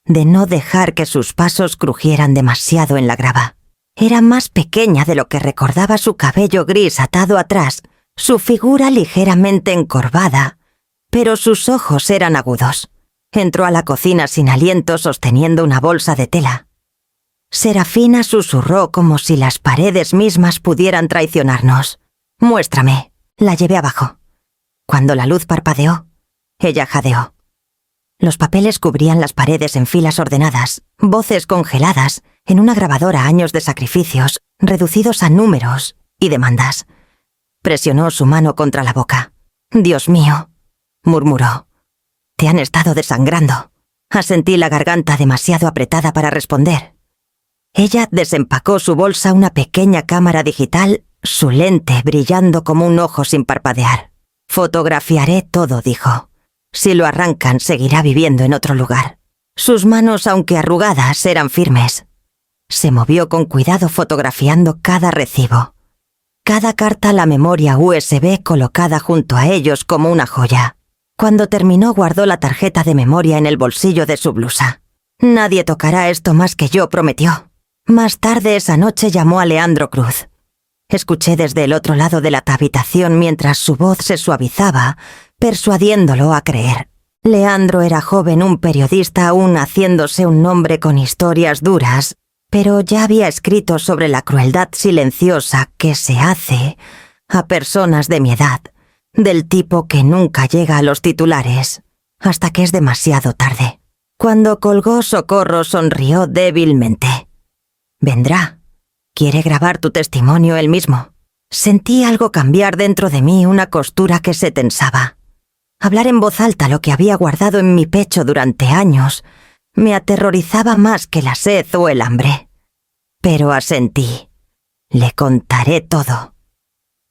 Speaker 1: de no dejar que sus pasos crujieran demasiado en la grava. Era más pequeña de lo que recordaba, su cabello gris atado atrás, su figura ligeramente encorvada, pero sus ojos eran agudos. Entró a la cocina sin aliento, sosteniendo una bolsa de tela. Serafina susurró como si las paredes mismas pudieran traicionarnos. «Muéstrame». La llevé abajo. Cuando la luz parpadeó, ella jadeó. Los papeles cubrían las paredes en filas ordenadas, voces congeladas en una grabadora, años de sacrificios, reducidos a números y demandas. Presionó su mano contra la boca. «Dios mío», murmuró. «Te han estado desangrando». Asentí, la garganta demasiado apretada para responder. Ella desempacó su bolsa, una pequeña cámara digital, su lente brillando como un ojo sin parpadear. «Fotografiaré todo», dijo. «Si lo arrancan, seguirá viviendo en otro lugar». Sus manos, aunque arrugadas, eran firmes. Se movió con cuidado, fotografiando cada recibo. Cada carta, la memoria USB colocada junto a ellos como una joya. Cuando terminó, guardó la tarjeta de memoria en el bolsillo de su blusa. «Nadie tocará esto más que yo», prometió. Más tarde esa noche llamó a Leandro Cruz. Escuché desde el otro lado de la habitación mientras su voz se suavizaba, persuadiéndolo a creer. Leandro era joven, un periodista aún haciéndose un nombre con historias duras, pero ya había escrito sobre la crueldad silenciosa que se hace a personas de mi edad, del tipo que nunca llega a los titulares, hasta que es demasiado tarde. Cuando colgó, Socorro sonrió débilmente. «Vendrá. Quiere grabar tu testimonio él mismo». Sentí algo cambiar dentro de mí, una costura que se tensaba. Hablar en voz alta lo que había guardado en mi pecho durante años me aterrorizaba más que la sed o el hambre. Pero asentí. Le contaré todo.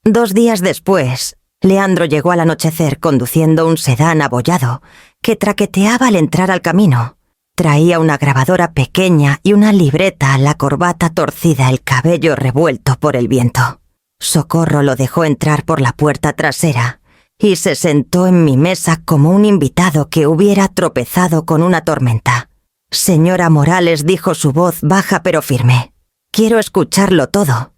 Speaker 1: 2 días después, Leandro llegó al anochecer conduciendo un sedán abollado que traqueteaba al entrar al camino. Traía una grabadora pequeña y una libreta, la corbata torcida, el cabello revuelto por el viento. Socorro lo dejó entrar por la puerta trasera y se sentó en mi mesa como un invitado que hubiera tropezado con una tormenta. «Señora Morales», dijo su voz baja pero firme. «Quiero escucharlo todo.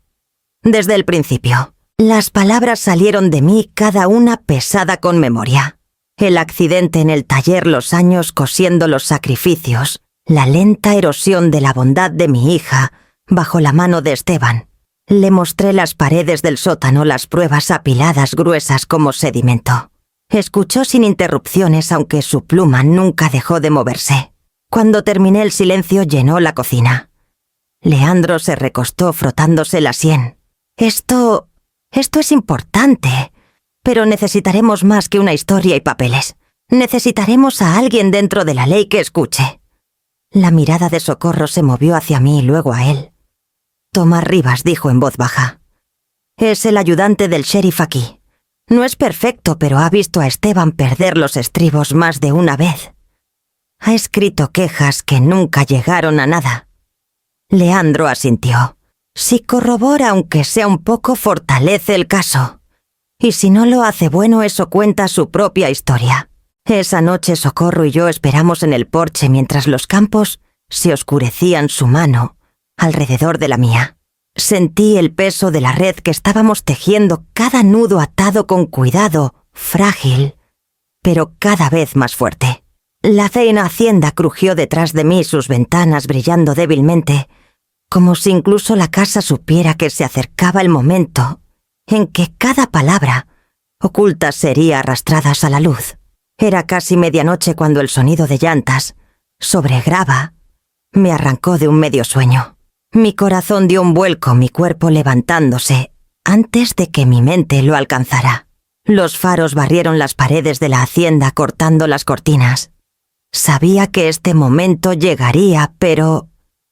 Speaker 1: Desde el principio». Las palabras salieron de mí, cada una pesada con memoria. El accidente en el taller, los años cosiendo los sacrificios, la lenta erosión de la bondad de mi hija bajo la mano de Esteban. Le mostré las paredes del sótano, las pruebas apiladas gruesas como sedimento. Escuchó sin interrupciones, aunque su pluma nunca dejó de moverse. Cuando terminé, el silencio llenó la cocina. Leandro se recostó frotándose la sien. Esto es importante, pero necesitaremos más que una historia y papeles. Necesitaremos a alguien dentro de la ley que escuche». La mirada de Socorro se movió hacia mí y luego a él. «Tomás Rivas», dijo en voz baja. «Es el ayudante del sheriff aquí. No es perfecto, pero ha visto a Esteban perder los estribos más de una vez. Ha escrito quejas que nunca llegaron a nada». Leandro asintió. «Si corrobora, aunque sea un poco, fortalece el caso. Y si no lo hace bueno, eso cuenta su propia historia». Esa noche Socorro y yo esperamos en el porche mientras los campos se oscurecían su mano alrededor de la mía. Sentí el peso de la red que estábamos tejiendo, cada nudo atado con cuidado, frágil, pero cada vez más fuerte. La cena hacienda crujió detrás de mí, sus ventanas brillando débilmente, como si incluso la casa supiera que se acercaba el momento en que cada palabra oculta sería arrastradas a la luz. Era casi medianoche cuando el sonido de llantas sobre grava me arrancó de un medio sueño. Mi corazón dio un vuelco, mi cuerpo levantándose, antes de que mi mente lo alcanzara. Los faros barrieron las paredes de la hacienda cortando las cortinas. Sabía que este momento llegaría, pero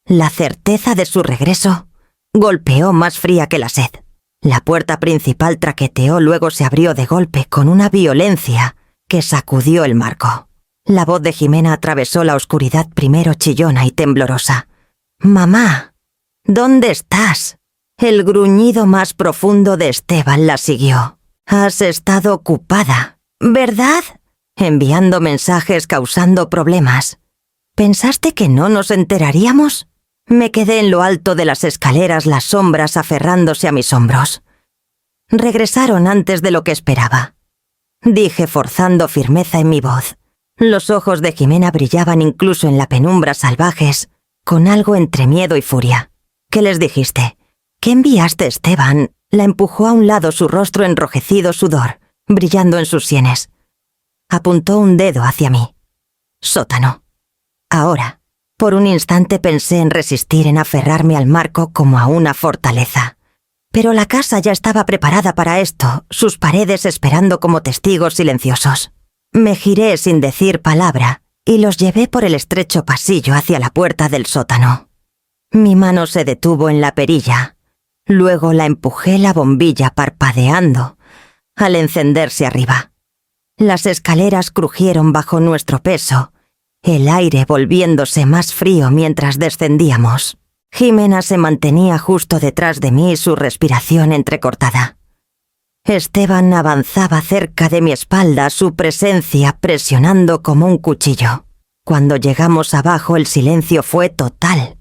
Speaker 1: la certeza de su regreso golpeó más fría que la sed. La puerta principal traqueteó, luego se abrió de golpe con una violencia que sacudió el marco. La voz de Jimena atravesó la oscuridad, primero chillona y temblorosa. «Mamá, ¿dónde estás?» El gruñido más profundo de Esteban la siguió. «Has estado ocupada, ¿verdad? Enviando mensajes, causando problemas. ¿Pensaste que no nos enteraríamos?» Me quedé en lo alto de las escaleras, las sombras aferrándose a mis hombros. «Regresaron antes de lo que esperaba», dije forzando firmeza en mi voz. Los ojos de Jimena brillaban incluso en la penumbra, salvajes, con algo entre miedo y furia. «¿Qué les dijiste? ¿Qué enviaste, Esteban?» La empujó a un lado, su rostro enrojecido, sudor, brillando en sus sienes. Apuntó un dedo hacia mí. «Sótano. Ahora». Por un instante pensé en resistir, en aferrarme al marco como a una fortaleza. Pero la casa ya estaba preparada para esto, sus paredes esperando como testigos silenciosos. Me giré sin decir palabra y los llevé por el estrecho pasillo hacia la puerta del sótano. Mi mano se detuvo en la perilla. Luego la empujé, la bombilla parpadeando al encenderse arriba. Las escaleras crujieron bajo nuestro peso, el aire volviéndose más frío mientras descendíamos. Jimena se mantenía justo detrás de mí, su respiración entrecortada. Esteban avanzaba cerca de mi espalda, su presencia presionando como un cuchillo. Cuando llegamos abajo, el silencio fue total.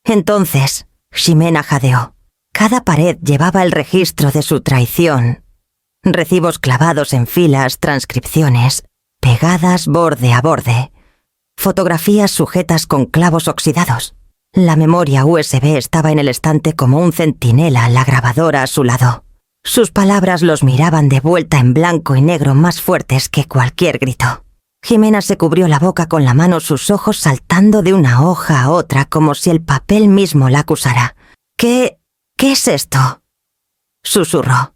Speaker 1: Entonces, Jimena jadeó. Cada pared llevaba el registro de su traición. Recibos clavados en filas, transcripciones, pegadas borde a borde. Fotografías sujetas con clavos oxidados. La memoria USB estaba en el estante como un centinela, la grabadora a su lado. Sus palabras los miraban de vuelta en blanco y negro más fuertes que cualquier grito. Jimena se cubrió la boca con la mano, sus ojos saltando de una hoja a otra como si el papel mismo la acusara. ¿Qué es esto?, susurró.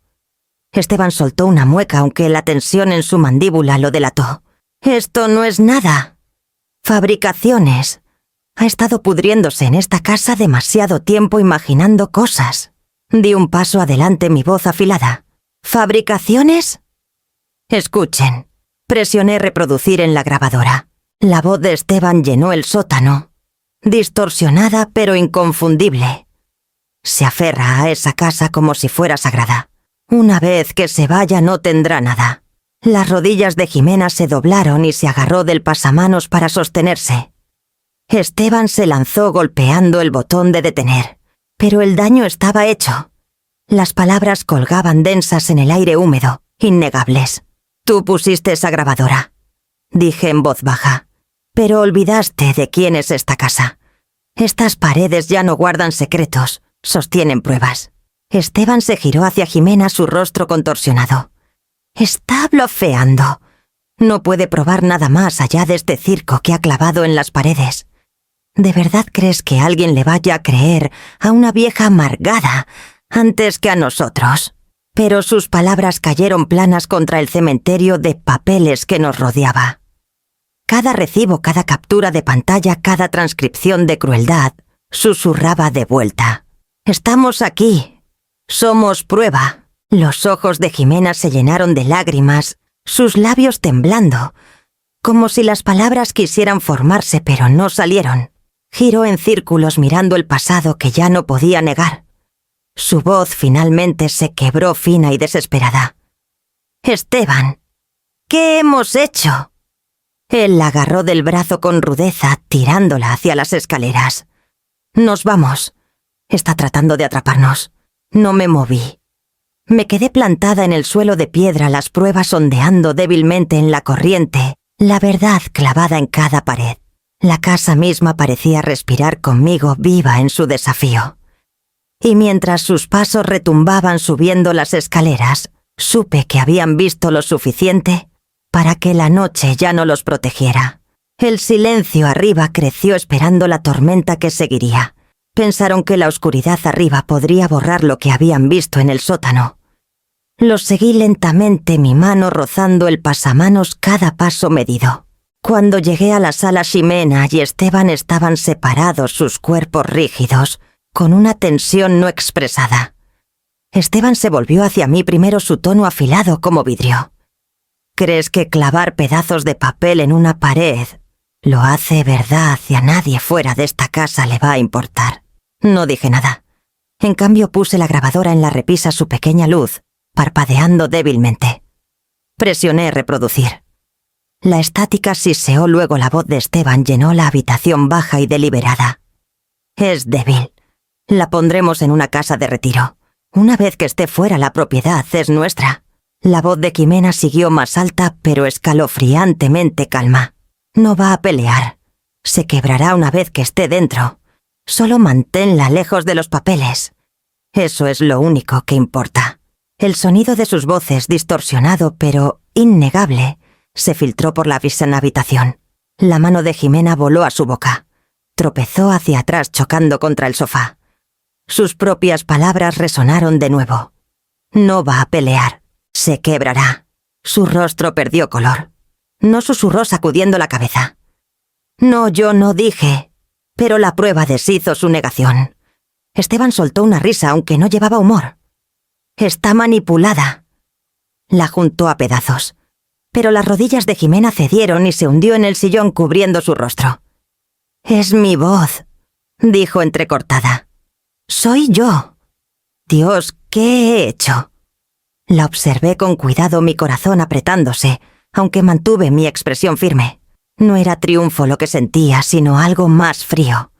Speaker 1: Esteban soltó una mueca, aunque la tensión en su mandíbula lo delató. «Esto no es nada. Fabricaciones. Ha estado pudriéndose en esta casa demasiado tiempo imaginando cosas». Di un paso adelante, mi voz afilada. «¿Fabricaciones?» «Escuchen». Presioné reproducir en la grabadora. La voz de Esteban llenó el sótano. Distorsionada pero inconfundible. Se aferra a esa casa como si fuera sagrada. Una vez que se vaya no tendrá nada. Las rodillas de Jimena se doblaron y se agarró del pasamanos para sostenerse. Esteban se lanzó golpeando el botón de detener, pero el daño estaba hecho. Las palabras colgaban densas en el aire húmedo, innegables. «Tú pusiste esa grabadora», dije en voz baja, «pero olvidaste de quién es esta casa. Estas paredes ya no guardan secretos, sostienen pruebas». Esteban se giró hacia Jimena, su rostro contorsionado. «Está blofeando. No puede probar nada más allá de este circo que ha clavado en las paredes. ¿De verdad crees que alguien le vaya a creer a una vieja amargada antes que a nosotros?» Pero sus palabras cayeron planas contra el cementerio de papeles que nos rodeaba. Cada recibo, cada captura de pantalla, cada transcripción de crueldad, susurraba de vuelta. «Estamos aquí. Somos prueba». Los ojos de Jimena se llenaron de lágrimas, sus labios temblando, como si las palabras quisieran formarse pero no salieron. Giró en círculos mirando el pasado que ya no podía negar. Su voz finalmente se quebró fina y desesperada. «Esteban, ¿qué hemos hecho?» Él la agarró del brazo con rudeza, tirándola hacia las escaleras. «Nos vamos. Está tratando de atraparnos». No me moví. Me quedé plantada en el suelo de piedra, las pruebas ondeando débilmente en la corriente, la verdad clavada en cada pared. La casa misma parecía respirar conmigo, viva en su desafío. Y mientras sus pasos retumbaban subiendo las escaleras, supe que habían visto lo suficiente para que la noche ya no los protegiera. El silencio arriba creció esperando la tormenta que seguiría. Pensaron que la oscuridad arriba podría borrar lo que habían visto en el sótano. Los seguí lentamente, mi mano rozando el pasamanos cada paso medido. Cuando llegué a la sala, Ximena y Esteban estaban separados, sus cuerpos rígidos, con una tensión no expresada. Esteban se volvió hacia mí, primero, su tono afilado como vidrio. «¿Crees que clavar pedazos de papel en una pared lo hace verdad y a nadie fuera de esta casa le va a importar?» No dije nada. En cambio puse la grabadora en la repisa, su pequeña luz, parpadeando débilmente. Presioné reproducir. La estática siseó, luego la voz de Esteban llenó la habitación baja y deliberada. «Es débil. La pondremos en una casa de retiro. Una vez que esté fuera, la propiedad es nuestra». La voz de Jimena siguió más alta, pero escalofriantemente calma. «No va a pelear. Se quebrará una vez que esté dentro. Solo manténla lejos de los papeles. Eso es lo único que importa». El sonido de sus voces, distorsionado pero innegable, se filtró por la habitación. La mano de Jimena voló a su boca. Tropezó hacia atrás chocando contra el sofá. Sus propias palabras resonaron de nuevo. «No va a pelear. Se quebrará». Su rostro perdió color. No susurró sacudiendo la cabeza. «No, yo no dije». Pero la prueba deshizo su negación. Esteban soltó una risa, aunque no llevaba humor. «Está manipulada». La juntó a pedazos. Pero las rodillas de Jimena cedieron y se hundió en el sillón cubriendo su rostro. «Es mi voz», dijo entrecortada. «Soy yo. Dios, ¿qué he hecho?» La observé con cuidado, mi corazón apretándose, aunque mantuve mi expresión firme. No era triunfo lo que sentía, sino algo más frío.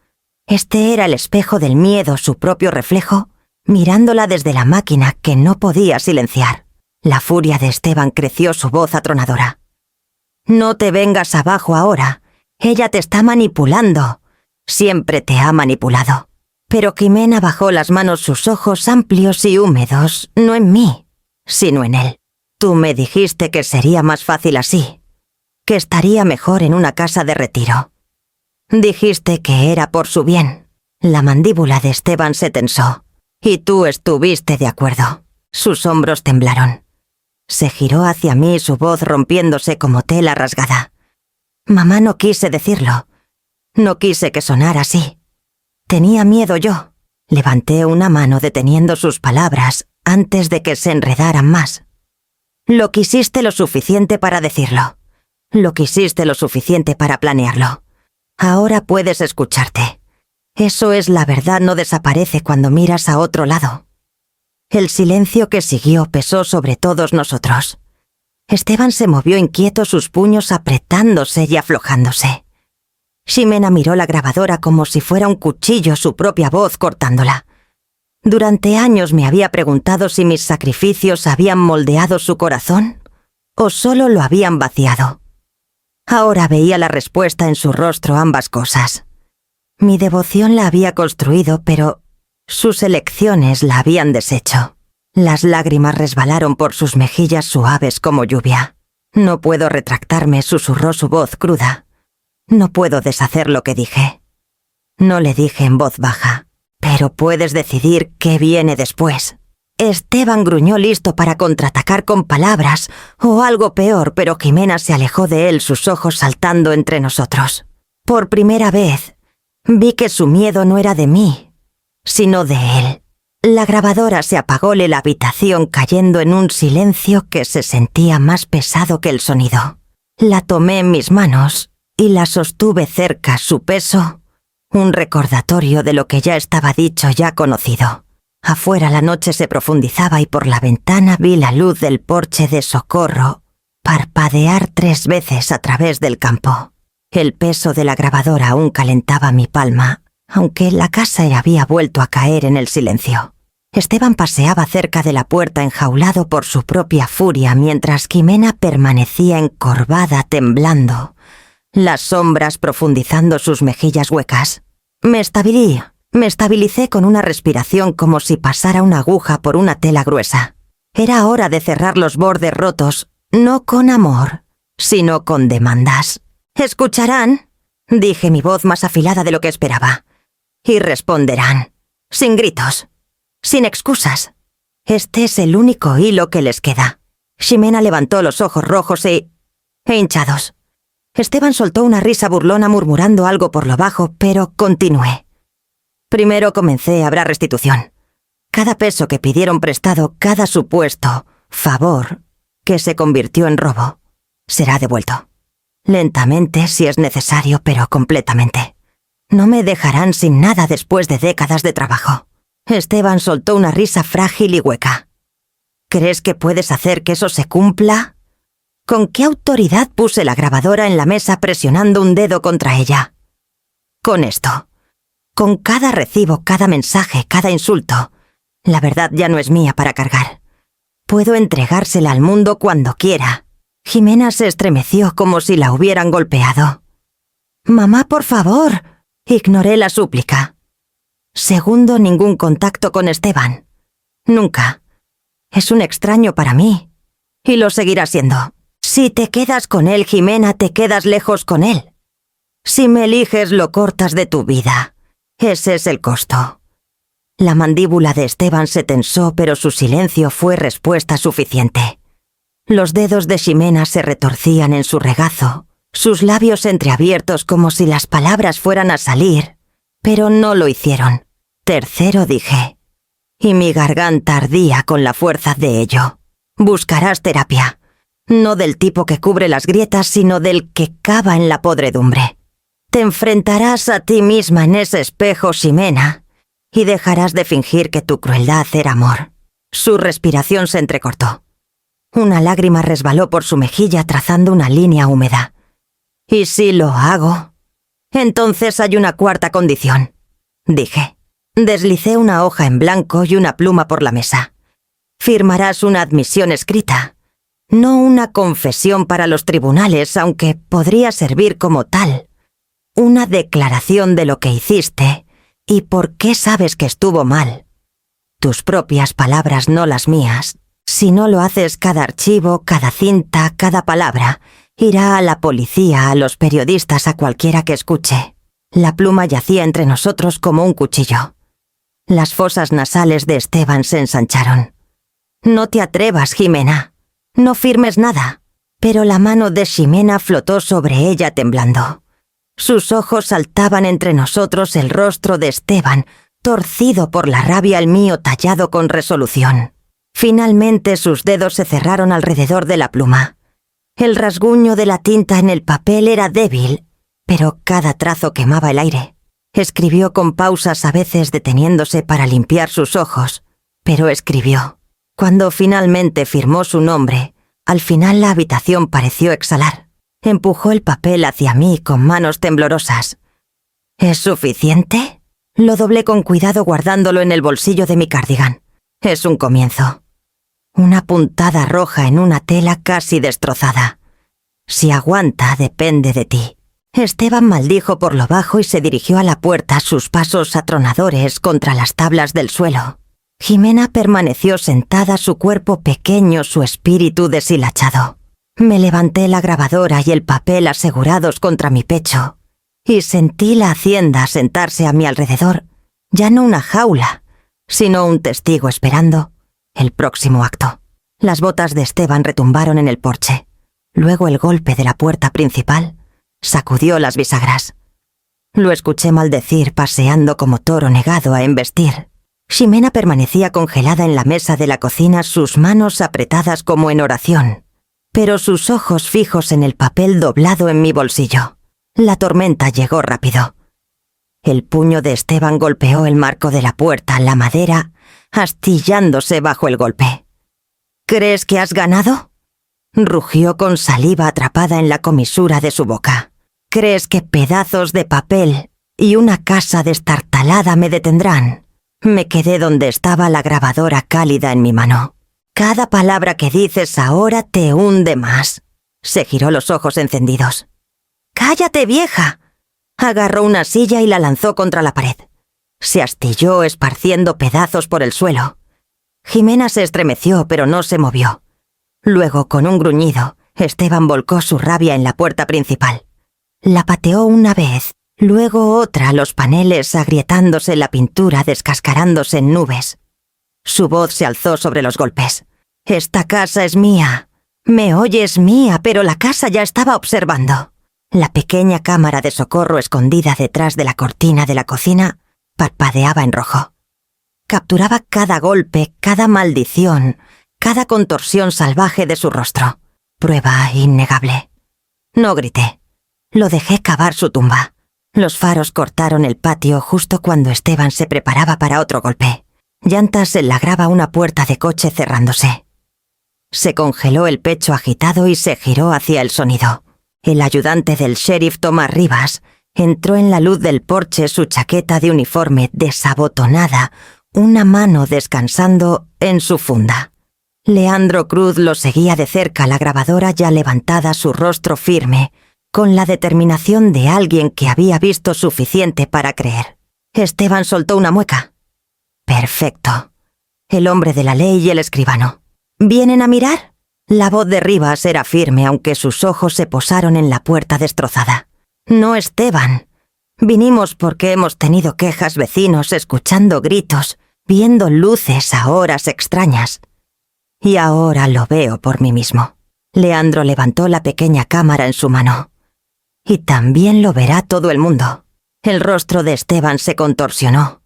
Speaker 1: Este era el espejo del miedo, su propio reflejo, mirándola desde la máquina que no podía silenciar. La furia de Esteban creció, su voz atronadora. «No te vengas abajo ahora. Ella te está manipulando. Siempre te ha manipulado». Pero Ximena bajó las manos, sus ojos amplios y húmedos, no en mí, sino en él. Tú me dijiste que sería más fácil así, que estaría mejor en una casa de retiro. Dijiste que era por su bien. La mandíbula de Esteban se tensó. Y tú estuviste de acuerdo. Sus hombros temblaron. Se giró hacia mí, su voz rompiéndose como tela rasgada. Mamá, no quise decirlo. No quise que sonara así. Tenía miedo yo. Levanté una mano deteniendo sus palabras antes de que se enredaran más. Lo quisiste lo suficiente para decirlo. Lo quisiste lo suficiente para planearlo. Ahora puedes escucharte. Eso es la verdad, no desaparece cuando miras a otro lado. El silencio que siguió pesó sobre todos nosotros. Esteban se movió inquieto, sus puños apretándose y aflojándose. Ximena miró la grabadora como si fuera un cuchillo, su propia voz cortándola. Durante años me había preguntado si mis sacrificios habían moldeado su corazón o solo lo habían vaciado. Ahora veía la respuesta en su rostro, ambas cosas. Mi devoción la había construido, pero sus elecciones la habían deshecho. Las lágrimas resbalaron por sus mejillas suaves como lluvia. No puedo retractarme, susurró su voz cruda. No puedo deshacer lo que dije. No le dije en voz baja. Pero puedes decidir qué viene después. Esteban gruñó, listo para contraatacar con palabras o algo peor, pero Ximena se alejó de él, sus ojos saltando entre nosotros. Por primera vez, vi que su miedo no era de mí, sino de él. La grabadora se apagó, la habitación cayendo en un silencio que se sentía más pesado que el sonido. La tomé en mis manos y la sostuve cerca, su peso, un recordatorio de lo que ya estaba dicho, ya conocido. Afuera la noche se profundizaba y por la ventana vi la luz del porche de Socorro parpadear 3 veces a través del campo. El peso de la grabadora aún calentaba mi palma, aunque la casa había vuelto a caer en el silencio. Esteban paseaba cerca de la puerta enjaulado por su propia furia mientras Ximena permanecía encorvada temblando, las sombras profundizando sus mejillas huecas. Me estabilicé con una respiración como si pasara una aguja por una tela gruesa. Era hora de cerrar los bordes rotos, no con amor, sino con demandas. «Escucharán», dije, mi voz más afilada de lo que esperaba. «Y responderán, sin gritos, sin excusas. Este es el único hilo que les queda». Ximena levantó los ojos rojos e hinchados. Esteban soltó una risa burlona murmurando algo por lo bajo, pero continué. Primero comencé, habrá restitución. Cada peso que pidieron prestado, cada supuesto favor que se convirtió en robo, será devuelto. Lentamente, si es necesario, pero completamente. No me dejarán sin nada después de décadas de trabajo. Esteban soltó una risa frágil y hueca. ¿Crees que puedes hacer que eso se cumpla? ¿Con qué autoridad puse la grabadora en la mesa presionando un dedo contra ella? Con esto. Con cada recibo, cada mensaje, cada insulto. La verdad ya no es mía para cargar. Puedo entregársela al mundo cuando quiera. Ximena se estremeció como si la hubieran golpeado. «Mamá, por favor», ignoré la súplica. Segundo, ningún contacto con Esteban. Nunca. Es un extraño para mí. Y lo seguirá siendo. Si te quedas con él, Ximena, te quedas lejos con él. Si me eliges, lo cortas de tu vida. Ese es el costo. La mandíbula de Esteban se tensó, pero su silencio fue respuesta suficiente. Los dedos de Ximena se retorcían en su regazo, sus labios entreabiertos como si las palabras fueran a salir, pero no lo hicieron. Tercero, dije, y mi garganta ardía con la fuerza de ello. Buscarás terapia, no del tipo que cubre las grietas, sino del que cava en la podredumbre. Te enfrentarás a ti misma en ese espejo, Ximena, y dejarás de fingir que tu crueldad era amor. Su respiración se entrecortó. Una lágrima resbaló por su mejilla trazando una línea húmeda. ¿Y si lo hago? Entonces hay una cuarta condición, dije. Deslicé una hoja en blanco y una pluma por la mesa. Firmarás una admisión escrita, no una confesión para los tribunales, aunque podría servir como tal. Una declaración de lo que hiciste ¿Y por qué sabes que estuvo mal? Tus propias palabras, no las mías. Si no lo haces, cada archivo, cada cinta, cada palabra irá a la policía, a los periodistas, a cualquiera que escuche. La pluma yacía entre nosotros como un cuchillo. Las fosas nasales de Esteban se ensancharon. No te atrevas, Jimena. No firmes nada. Pero la mano de Ximena flotó sobre ella temblando. Sus ojos saltaban entre nosotros, el rostro de Esteban, torcido por la rabia, el mío tallado con resolución. Finalmente sus dedos se cerraron alrededor de la pluma. El rasguño de la tinta en el papel era débil, pero cada trazo quemaba el aire. Escribió con pausas, a veces deteniéndose para limpiar sus ojos, pero escribió. Cuando finalmente firmó su nombre, al final la habitación pareció exhalar. Empujó el papel hacia mí con manos temblorosas. ¿Es suficiente? Lo doblé con cuidado guardándolo en el bolsillo de mi cardigan. Es un comienzo. Una puntada roja en una tela casi destrozada. Si aguanta, depende de ti. Esteban maldijo por lo bajo y se dirigió a la puerta, sus pasos atronadores contra las tablas del suelo. Ximena permaneció sentada, su cuerpo pequeño, su espíritu deshilachado. Me levanté la grabadora y el papel asegurados contra mi pecho, y sentí la hacienda sentarse a mi alrededor, ya no una jaula, sino un testigo esperando el próximo acto. Las botas de Esteban retumbaron en el porche. Luego el golpe de la puerta principal sacudió las bisagras. Lo escuché maldecir, paseando como toro negado a embestir. Ximena permanecía congelada en la mesa de la cocina, sus manos apretadas como en oración, pero sus ojos fijos en el papel doblado en mi bolsillo. La tormenta llegó rápido. El puño de Esteban golpeó el marco de la puerta, la madera astillándose bajo el golpe. ¿Crees que has ganado? Rugió con saliva atrapada en la comisura de su boca. ¿Crees que pedazos de papel y una casa destartalada me detendrán? Me quedé donde estaba, la grabadora cálida en mi mano. Cada palabra que dices ahora te hunde más. Se giró, los ojos encendidos. ¡Cállate, vieja! Agarró una silla y la lanzó contra la pared. Se astilló, esparciendo pedazos por el suelo. Ximena se estremeció, pero no se movió. Luego, con un gruñido, Esteban volcó su rabia en la puerta principal. La pateó una vez, luego otra, los paneles agrietándose, la pintura descascarándose en nubes. Su voz se alzó sobre los golpes. «Esta casa es mía. Me oyes, mía», pero la casa ya estaba observando. La pequeña cámara de socorro escondida detrás de la cortina de la cocina parpadeaba en rojo. Capturaba cada golpe, cada maldición, cada contorsión salvaje de su rostro. Prueba innegable. No grité. Lo dejé cavar su tumba. Los faros cortaron el patio justo cuando Esteban se preparaba para otro golpe. Llantas en la grava, una puerta de coche cerrándose. Se congeló el pecho agitado y se giró hacia el sonido. El ayudante del sheriff, Tomás Rivas, entró en la luz del porche, su chaqueta de uniforme desabotonada, una mano descansando en su funda. Leandro Cruz lo seguía de cerca, la grabadora ya levantada, su rostro firme, con la determinación de alguien que había visto suficiente para creer. Esteban soltó una mueca. Perfecto. El hombre de la ley y el escribano. ¿Vienen a mirar? La voz de Rivas era firme, aunque sus ojos se posaron en la puerta destrozada. No, Esteban. Vinimos porque hemos tenido quejas, vecinos, escuchando gritos, viendo luces a horas extrañas. Y ahora lo veo por mí mismo. Leandro levantó la pequeña cámara en su mano. Y también lo verá todo el mundo. El rostro de Esteban se contorsionó.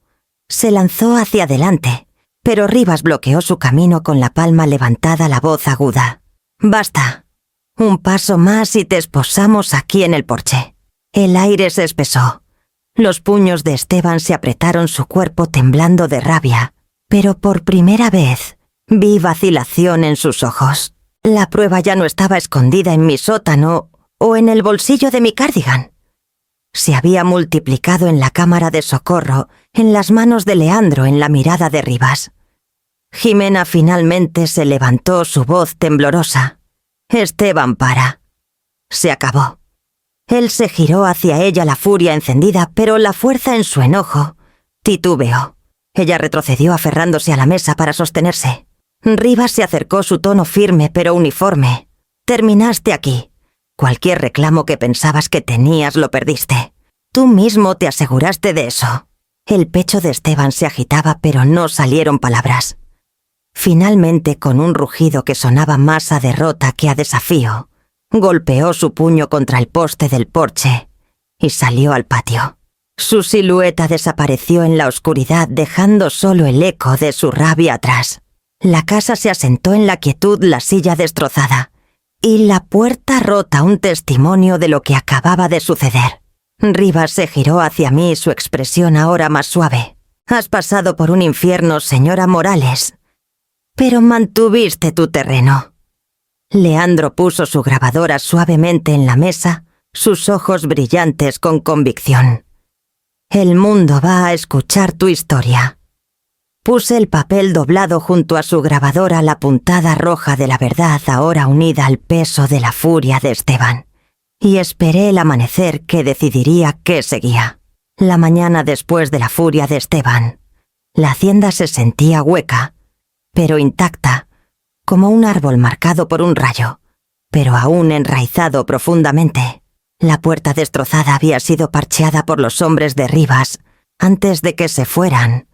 Speaker 1: Se lanzó hacia adelante, pero Rivas bloqueó su camino con la palma levantada, la voz aguda. «Basta. Un paso más y te esposamos aquí en el porche». El aire se espesó. Los puños de Esteban se apretaron, su cuerpo temblando de rabia, pero por primera vez vi vacilación en sus ojos. La prueba ya no estaba escondida en mi sótano o en el bolsillo de mi cardigan. Se había multiplicado en la cámara de socorro, en las manos de Leandro, en la mirada de Rivas. Ximena finalmente se levantó, su voz temblorosa. «Esteban, para». Se acabó. Él se giró hacia ella, la furia encendida, pero la fuerza en su enojo Titubeó. Ella retrocedió aferrándose a la mesa para sostenerse. Rivas se acercó, su tono firme pero uniforme. Terminaste aquí. Cualquier reclamo que pensabas que tenías lo perdiste. Tú mismo te aseguraste de eso. El pecho de Esteban se agitaba, pero no salieron palabras. Finalmente, con un rugido que sonaba más a derrota que a desafío, golpeó su puño contra el poste del porche y salió al patio. Su silueta desapareció en la oscuridad, dejando solo el eco de su rabia atrás. La casa se asentó en la quietud, la silla destrozada y la puerta rota, un testimonio de lo que acababa de suceder. Rivas se giró hacia mí, su expresión ahora más suave. Has pasado por un infierno, señora Morales, pero mantuviste tu terreno. Leandro puso su grabadora suavemente en la mesa, sus ojos brillantes con convicción. El mundo va a escuchar tu historia. Puse el papel doblado junto a su grabadora, la puntada roja de la verdad ahora unida al peso de la furia de Esteban, y esperé el amanecer que decidiría qué seguía. La mañana después de la furia de Esteban, la hacienda se sentía hueca, pero intacta, como un árbol marcado por un rayo, pero aún enraizado profundamente. La puerta destrozada había sido parcheada por los hombres de Rivas antes de que se fueran,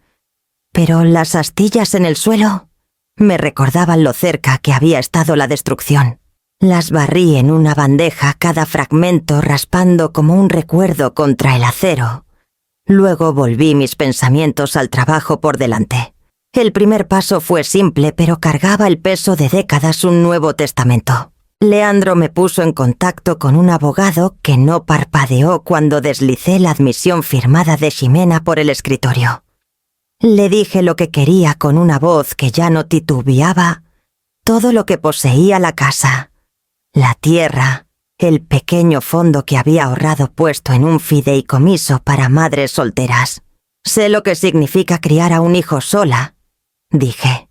Speaker 1: pero las astillas en el suelo me recordaban lo cerca que había estado la destrucción. Las barrí en una bandeja, cada fragmento raspando como un recuerdo contra el acero. Luego volví mis pensamientos al trabajo por delante. El primer paso fue simple, pero cargaba el peso de décadas, un nuevo testamento. Leandro me puso en contacto con un abogado que no parpadeó cuando deslicé la admisión firmada de Ximena por el escritorio. Le dije lo que quería con una voz que ya no titubeaba, todo lo que poseía la casa, la tierra, el pequeño fondo que había ahorrado puesto en un fideicomiso para madres solteras. Sé lo que significa criar a un hijo sola, dije.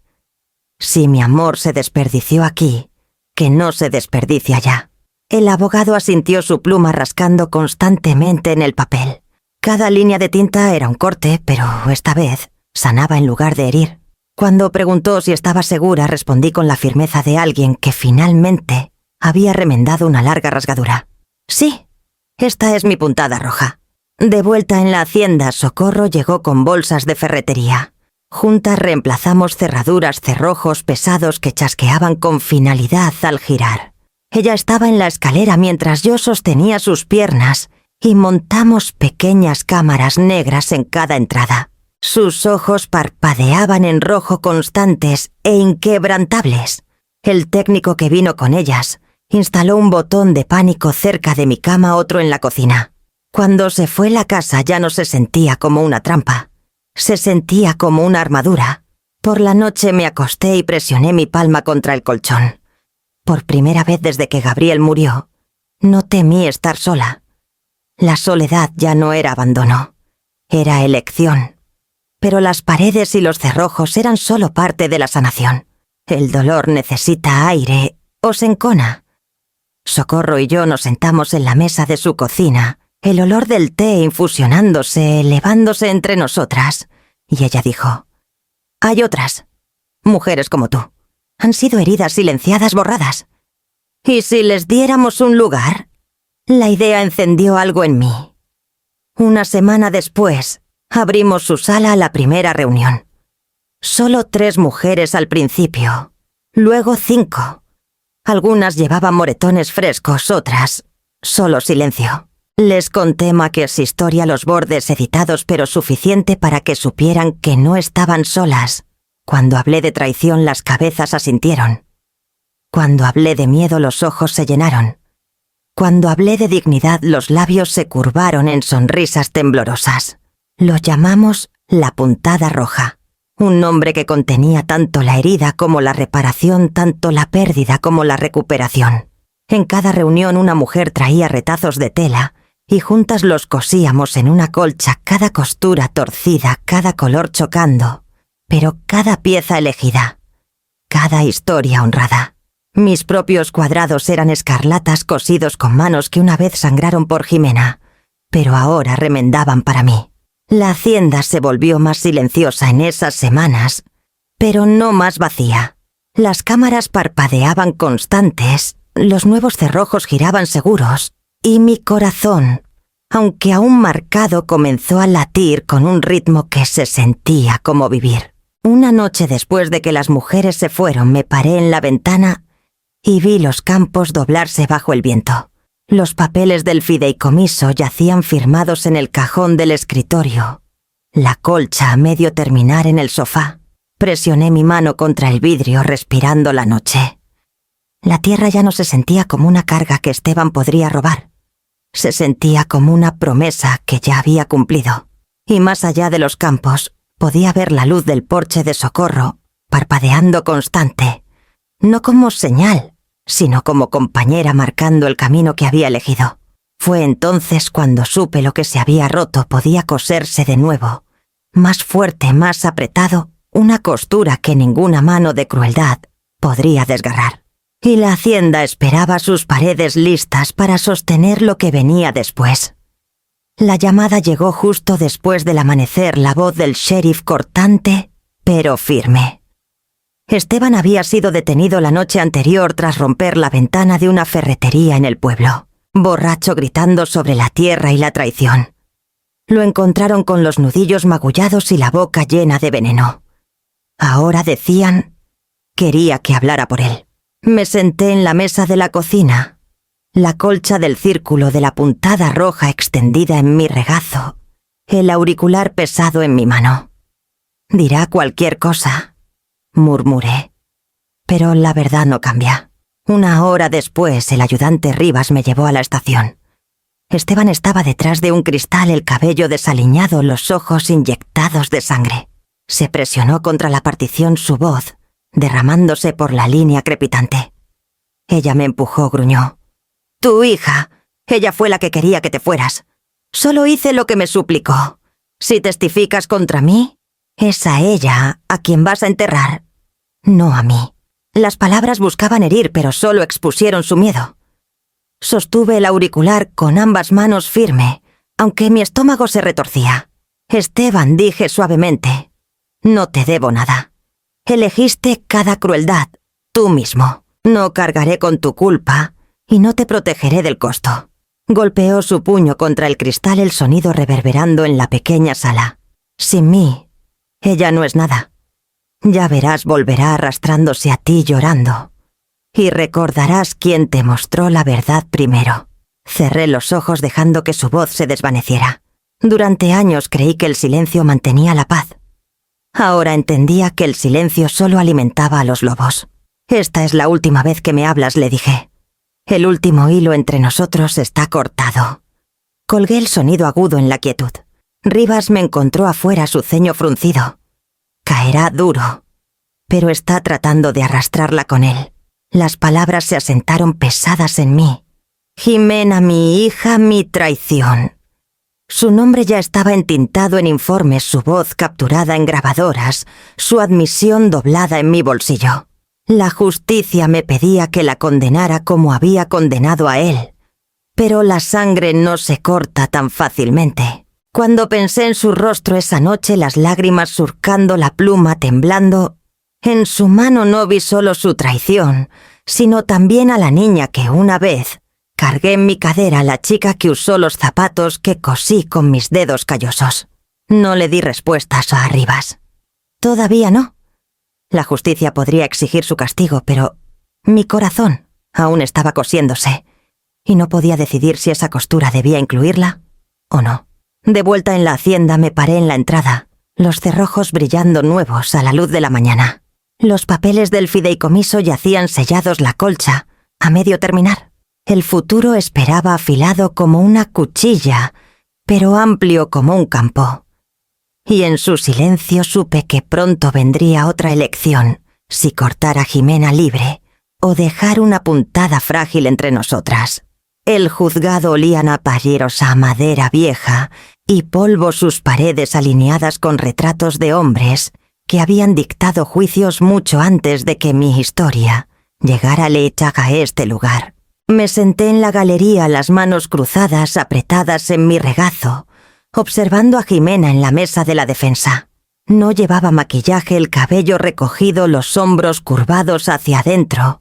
Speaker 1: Si mi amor se desperdició aquí, que no se desperdicie allá. El abogado asintió, su pluma rascando constantemente en el papel. Cada línea de tinta era un corte, pero esta vez sanaba en lugar de herir. Cuando preguntó si estaba segura, respondí con la firmeza de alguien que finalmente había remendado una larga rasgadura. Sí, esta es mi puntada roja. De vuelta en la hacienda, Socorro llegó con bolsas de ferretería. Juntas reemplazamos cerraduras, cerrojos pesados que chasqueaban con finalidad al girar. Ella estaba en la escalera mientras yo sostenía sus piernas y montamos pequeñas cámaras negras en cada entrada. Sus ojos parpadeaban en rojo, constantes e inquebrantables. El técnico que vino con ellas instaló un botón de pánico cerca de mi cama, otro en la cocina. Cuando se fue, la casa ya no se sentía como una trampa. Se sentía como una armadura. Por la noche me acosté y presioné mi palma contra el colchón. Por primera vez desde que Gabriel murió, no temí estar sola. La soledad ya no era abandono, era elección. Pero las paredes y los cerrojos eran solo parte de la sanación. El dolor necesita aire o se encona. Socorro y yo nos sentamos en la mesa de su cocina, el olor del té infusionándose, elevándose entre nosotras, y ella dijo: «Hay otras, mujeres como tú. Han sido heridas silenciadas, borradas. ¿Y si les diéramos un lugar?» La idea encendió algo en mí. Una semana después, abrimos su sala a la primera reunión. Solo 3 mujeres al principio, luego 5. Algunas llevaban moretones frescos, otras solo silencio. Les conté Mackers historia, los bordes editados, pero suficiente para que supieran que no estaban solas. Cuando hablé de traición, las cabezas asintieron. Cuando hablé de miedo, los ojos se llenaron. Cuando hablé de dignidad, los labios se curvaron en sonrisas temblorosas. Lo llamamos la puntada roja, un nombre que contenía tanto la herida como la reparación, tanto la pérdida como la recuperación. En cada reunión una mujer traía retazos de tela y juntas los cosíamos en una colcha, cada costura torcida, cada color chocando, pero cada pieza elegida, cada historia honrada. Mis propios cuadrados eran escarlatas cosidos con manos que una vez sangraron por Ximena, pero ahora remendaban para mí. La hacienda se volvió más silenciosa en esas semanas, pero no más vacía. Las cámaras parpadeaban constantes, los nuevos cerrojos giraban seguros, y mi corazón, aunque aún marcado, comenzó a latir con un ritmo que se sentía como vivir. Una noche después de que las mujeres se fueron, me paré en la ventana y vi los campos doblarse bajo el viento. Los papeles del fideicomiso yacían firmados en el cajón del escritorio, la colcha a medio terminar en el sofá. Presioné mi mano contra el vidrio, respirando la noche. La tierra ya no se sentía como una carga que Esteban podría robar. Se sentía como una promesa que ya había cumplido. Y más allá de los campos, podía ver la luz del porche de Socorro, parpadeando constante, no como señal, sino como compañera marcando el camino que había elegido. Fue entonces cuando supe lo que se había roto podía coserse de nuevo, más fuerte, más apretado, una costura que ninguna mano de crueldad podría desgarrar. Y la hacienda esperaba sus paredes listas para sostener lo que venía después. La llamada llegó justo después del amanecer, la voz del sheriff cortante, pero firme. Esteban había sido detenido la noche anterior tras romper la ventana de una ferretería en el pueblo, borracho gritando sobre la tierra y la traición. Lo encontraron con los nudillos magullados y la boca llena de veneno. Ahora decían, quería que hablara por él. Me senté en la mesa de la cocina, la colcha del círculo de la puntada roja extendida en mi regazo, el auricular pesado en mi mano. Dirá cualquier cosa, murmuré. Pero la verdad no cambia. Una hora después, el ayudante Rivas me llevó a la estación. Esteban estaba detrás de un cristal, el cabello desaliñado, los ojos inyectados de sangre. Se presionó contra la partición su voz, derramándose por la línea crepitante. Ella me empujó, gruñó. «Tu hija. Ella fue la que quería que te fueras. Solo hice lo que me suplicó. Si testificas contra mí, es a ella a quien vas a enterrar, no a mí». Las palabras buscaban herir, pero solo expusieron su miedo. Sostuve el auricular con ambas manos firme, aunque mi estómago se retorcía. «Esteban», dije suavemente, «no te debo nada. Elegiste cada crueldad, tú mismo. No cargaré con tu culpa y no te protegeré del costo». Golpeó su puño contra el cristal, el sonido reverberando en la pequeña sala. «Sin mí, ella no es nada. Ya verás, volverá arrastrándose a ti llorando. Y recordarás quién te mostró la verdad primero». Cerré los ojos dejando que su voz se desvaneciera. Durante años creí que el silencio mantenía la paz. Ahora entendía que el silencio solo alimentaba a los lobos. «Esta es la última vez que me hablas», le dije. «El último hilo entre nosotros está cortado». Colgué el sonido agudo en la quietud. Rivas me encontró afuera, su ceño fruncido. «Caerá duro, pero está tratando de arrastrarla con él». Las palabras se asentaron pesadas en mí. «Jimena, mi hija, mi traición». Su nombre ya estaba entintado en informes, su voz capturada en grabadoras, su admisión doblada en mi bolsillo. La justicia me pedía que la condenara como había condenado a él. Pero la sangre no se corta tan fácilmente. Cuando pensé en su rostro esa noche, las lágrimas surcando la pluma, temblando, en su mano no vi solo su traición, sino también a la niña que una vez cargué en mi cadera, la chica que usó los zapatos que cosí con mis dedos callosos. No le di respuestas a Rivas. Todavía no. La justicia podría exigir su castigo, pero mi corazón aún estaba cosiéndose, y no podía decidir si esa costura debía incluirla o no. De vuelta en la hacienda me paré en la entrada, los cerrojos brillando nuevos a la luz de la mañana. Los papeles del fideicomiso yacían sellados, la colcha, a medio terminar. El futuro esperaba afilado como una cuchilla, pero amplio como un campo. Y en su silencio supe que pronto vendría otra elección, si cortar a Jimena libre o dejar una puntada frágil entre nosotras. El juzgado olía a napalleros, a madera vieja y polvo, sus paredes alineadas con retratos de hombres que habían dictado juicios mucho antes de que mi historia llegara a este lugar. Me senté en la galería, las manos cruzadas, apretadas en mi regazo, observando a Jimena en la mesa de la defensa. No llevaba maquillaje, el cabello recogido, los hombros curvados hacia adentro,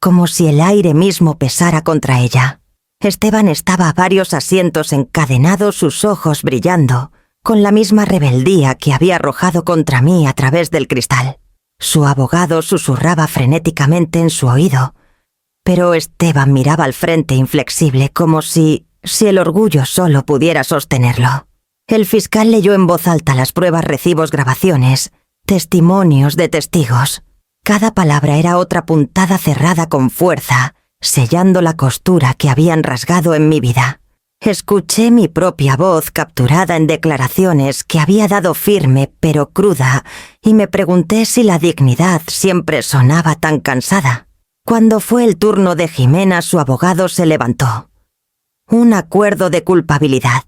Speaker 1: como si el aire mismo pesara contra ella. Esteban estaba a varios asientos encadenado, sus ojos brillando, con la misma rebeldía que había arrojado contra mí a través del cristal. Su abogado susurraba frenéticamente en su oído, pero Esteban miraba al frente inflexible, como si el orgullo solo pudiera sostenerlo. El fiscal leyó en voz alta las pruebas, recibos, grabaciones, testimonios de testigos. Cada palabra era otra puntada cerrada con fuerza, sellando la costura que habían rasgado en mi vida. Escuché mi propia voz capturada en declaraciones que había dado firme pero cruda, y me pregunté si la dignidad siempre sonaba tan cansada. Cuando fue el turno de Jimena, su abogado se levantó. Un acuerdo de culpabilidad.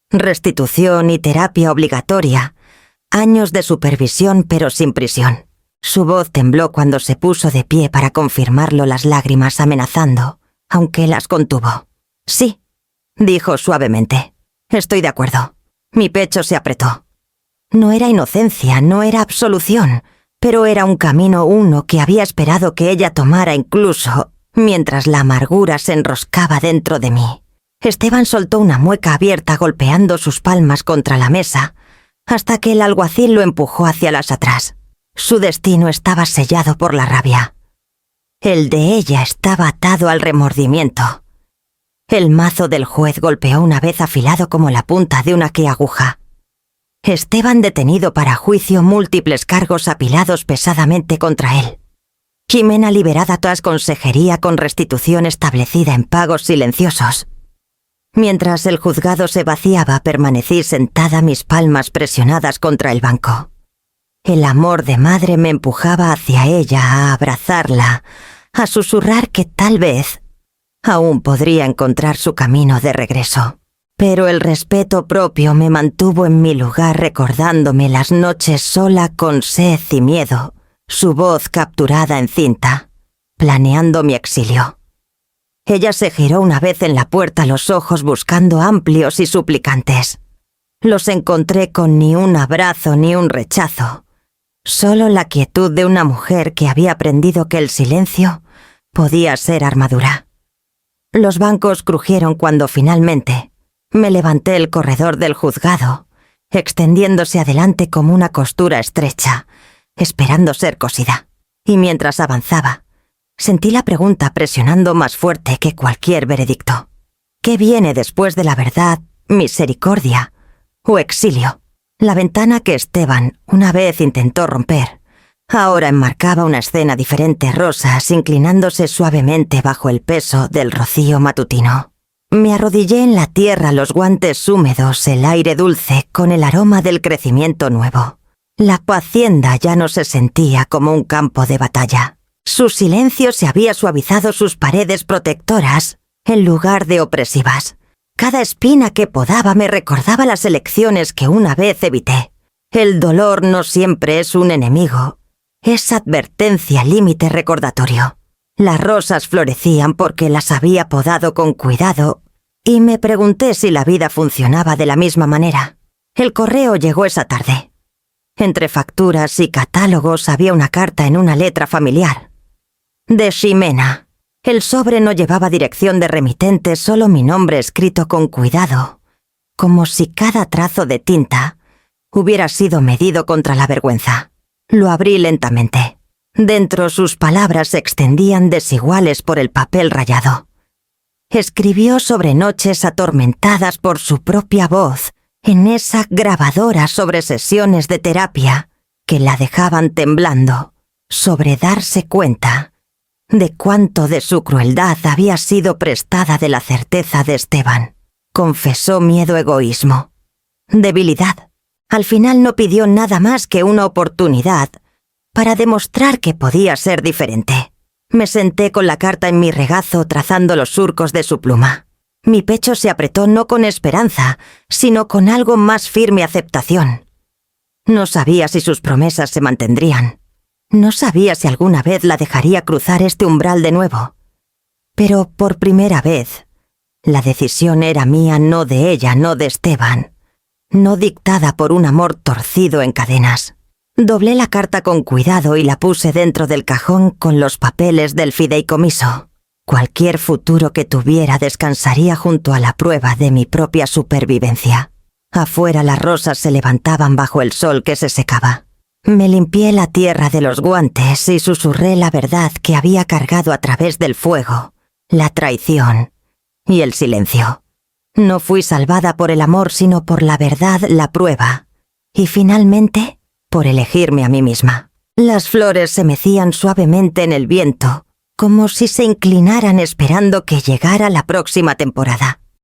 Speaker 1: Restitución y terapia obligatoria. Años de supervisión pero sin prisión. Su voz tembló cuando se puso de pie para confirmarlo, las lágrimas amenazando, aunque las contuvo. Sí, dijo suavemente. Estoy de acuerdo. Mi pecho se apretó. No era inocencia, no era absolución, pero era un camino uno que había esperado que ella tomara incluso mientras la amargura se enroscaba dentro de mí. Esteban soltó una mueca abierta golpeando sus palmas contra la mesa, hasta que el alguacil lo empujó hacia las atrás. Su destino estaba sellado por la rabia. El de ella estaba atado al remordimiento. El mazo del juez golpeó una vez afilado como la punta de una aguja. Esteban detenido para juicio, múltiples cargos apilados pesadamente contra él. Jimena liberada tras consejería con restitución establecida en pagos silenciosos. Mientras el juzgado se vaciaba, permanecí sentada, mis palmas presionadas contra el banco. El amor de madre me empujaba hacia ella, a abrazarla, a susurrar que tal vez aún podría encontrar su camino de regreso. Pero el respeto propio me mantuvo en mi lugar, recordándome las noches sola con sed y miedo, su voz capturada en cinta, planeando mi exilio. Ella se giró una vez en la puerta, los ojos buscando amplios y suplicantes. Los encontré con ni un abrazo ni un rechazo, solo la quietud de una mujer que había aprendido que el silencio podía ser armadura. Los bancos crujieron cuando finalmente me levanté el corredor del juzgado, extendiéndose adelante como una costura estrecha, esperando ser cosida. Y mientras avanzaba, sentí la pregunta presionando más fuerte que cualquier veredicto. ¿Qué viene después de la verdad, misericordia o exilio? La ventana que Esteban una vez intentó romper, ahora enmarcaba una escena diferente, rosas inclinándose suavemente bajo el peso del rocío matutino. Me arrodillé en la tierra, los guantes húmedos, el aire dulce con el aroma del crecimiento nuevo. La hacienda ya no se sentía como un campo de batalla. Su silencio se había suavizado, sus paredes protectoras en lugar de opresivas. Cada espina que podaba me recordaba las elecciones que una vez evité. El dolor no siempre es un enemigo, es advertencia, límite, recordatorio. Las rosas florecían porque las había podado con cuidado, y me pregunté si la vida funcionaba de la misma manera. El correo llegó esa tarde. Entre facturas y catálogos había una carta en una letra familiar. De Jimena. El sobre no llevaba dirección de remitente, solo mi nombre escrito con cuidado, como si cada trazo de tinta hubiera sido medido contra la vergüenza. Lo abrí lentamente. Dentro sus palabras se extendían desiguales por el papel rayado. Escribió sobre noches atormentadas por su propia voz, en esa grabadora, sobre sesiones de terapia que la dejaban temblando, sobre darse cuenta de cuánto de su crueldad había sido prestada de la certeza de Esteban. Confesó miedo, egoísmo, debilidad. Al final no pidió nada más que una oportunidad para demostrar que podía ser diferente. Me senté con la carta en mi regazo, trazando los surcos de su pluma. Mi pecho se apretó, no con esperanza, sino con algo más firme, aceptación. No sabía si sus promesas se mantendrían. No sabía si alguna vez la dejaría cruzar este umbral de nuevo. Pero por primera vez, la decisión era mía, no de ella, no de Esteban, no dictada por un amor torcido en cadenas. Doblé la carta con cuidado y la puse dentro del cajón con los papeles del fideicomiso. Cualquier futuro que tuviera descansaría junto a la prueba de mi propia supervivencia. Afuera las rosas se levantaban bajo el sol que se secaba. Me limpié la tierra de los guantes y susurré la verdad que había cargado a través del fuego, la traición y el silencio. No fui salvada por el amor, sino por la verdad, la prueba. Y finalmente, por elegirme a mí misma. Las flores se mecían suavemente en el viento, como si se inclinaran esperando que llegara la próxima temporada.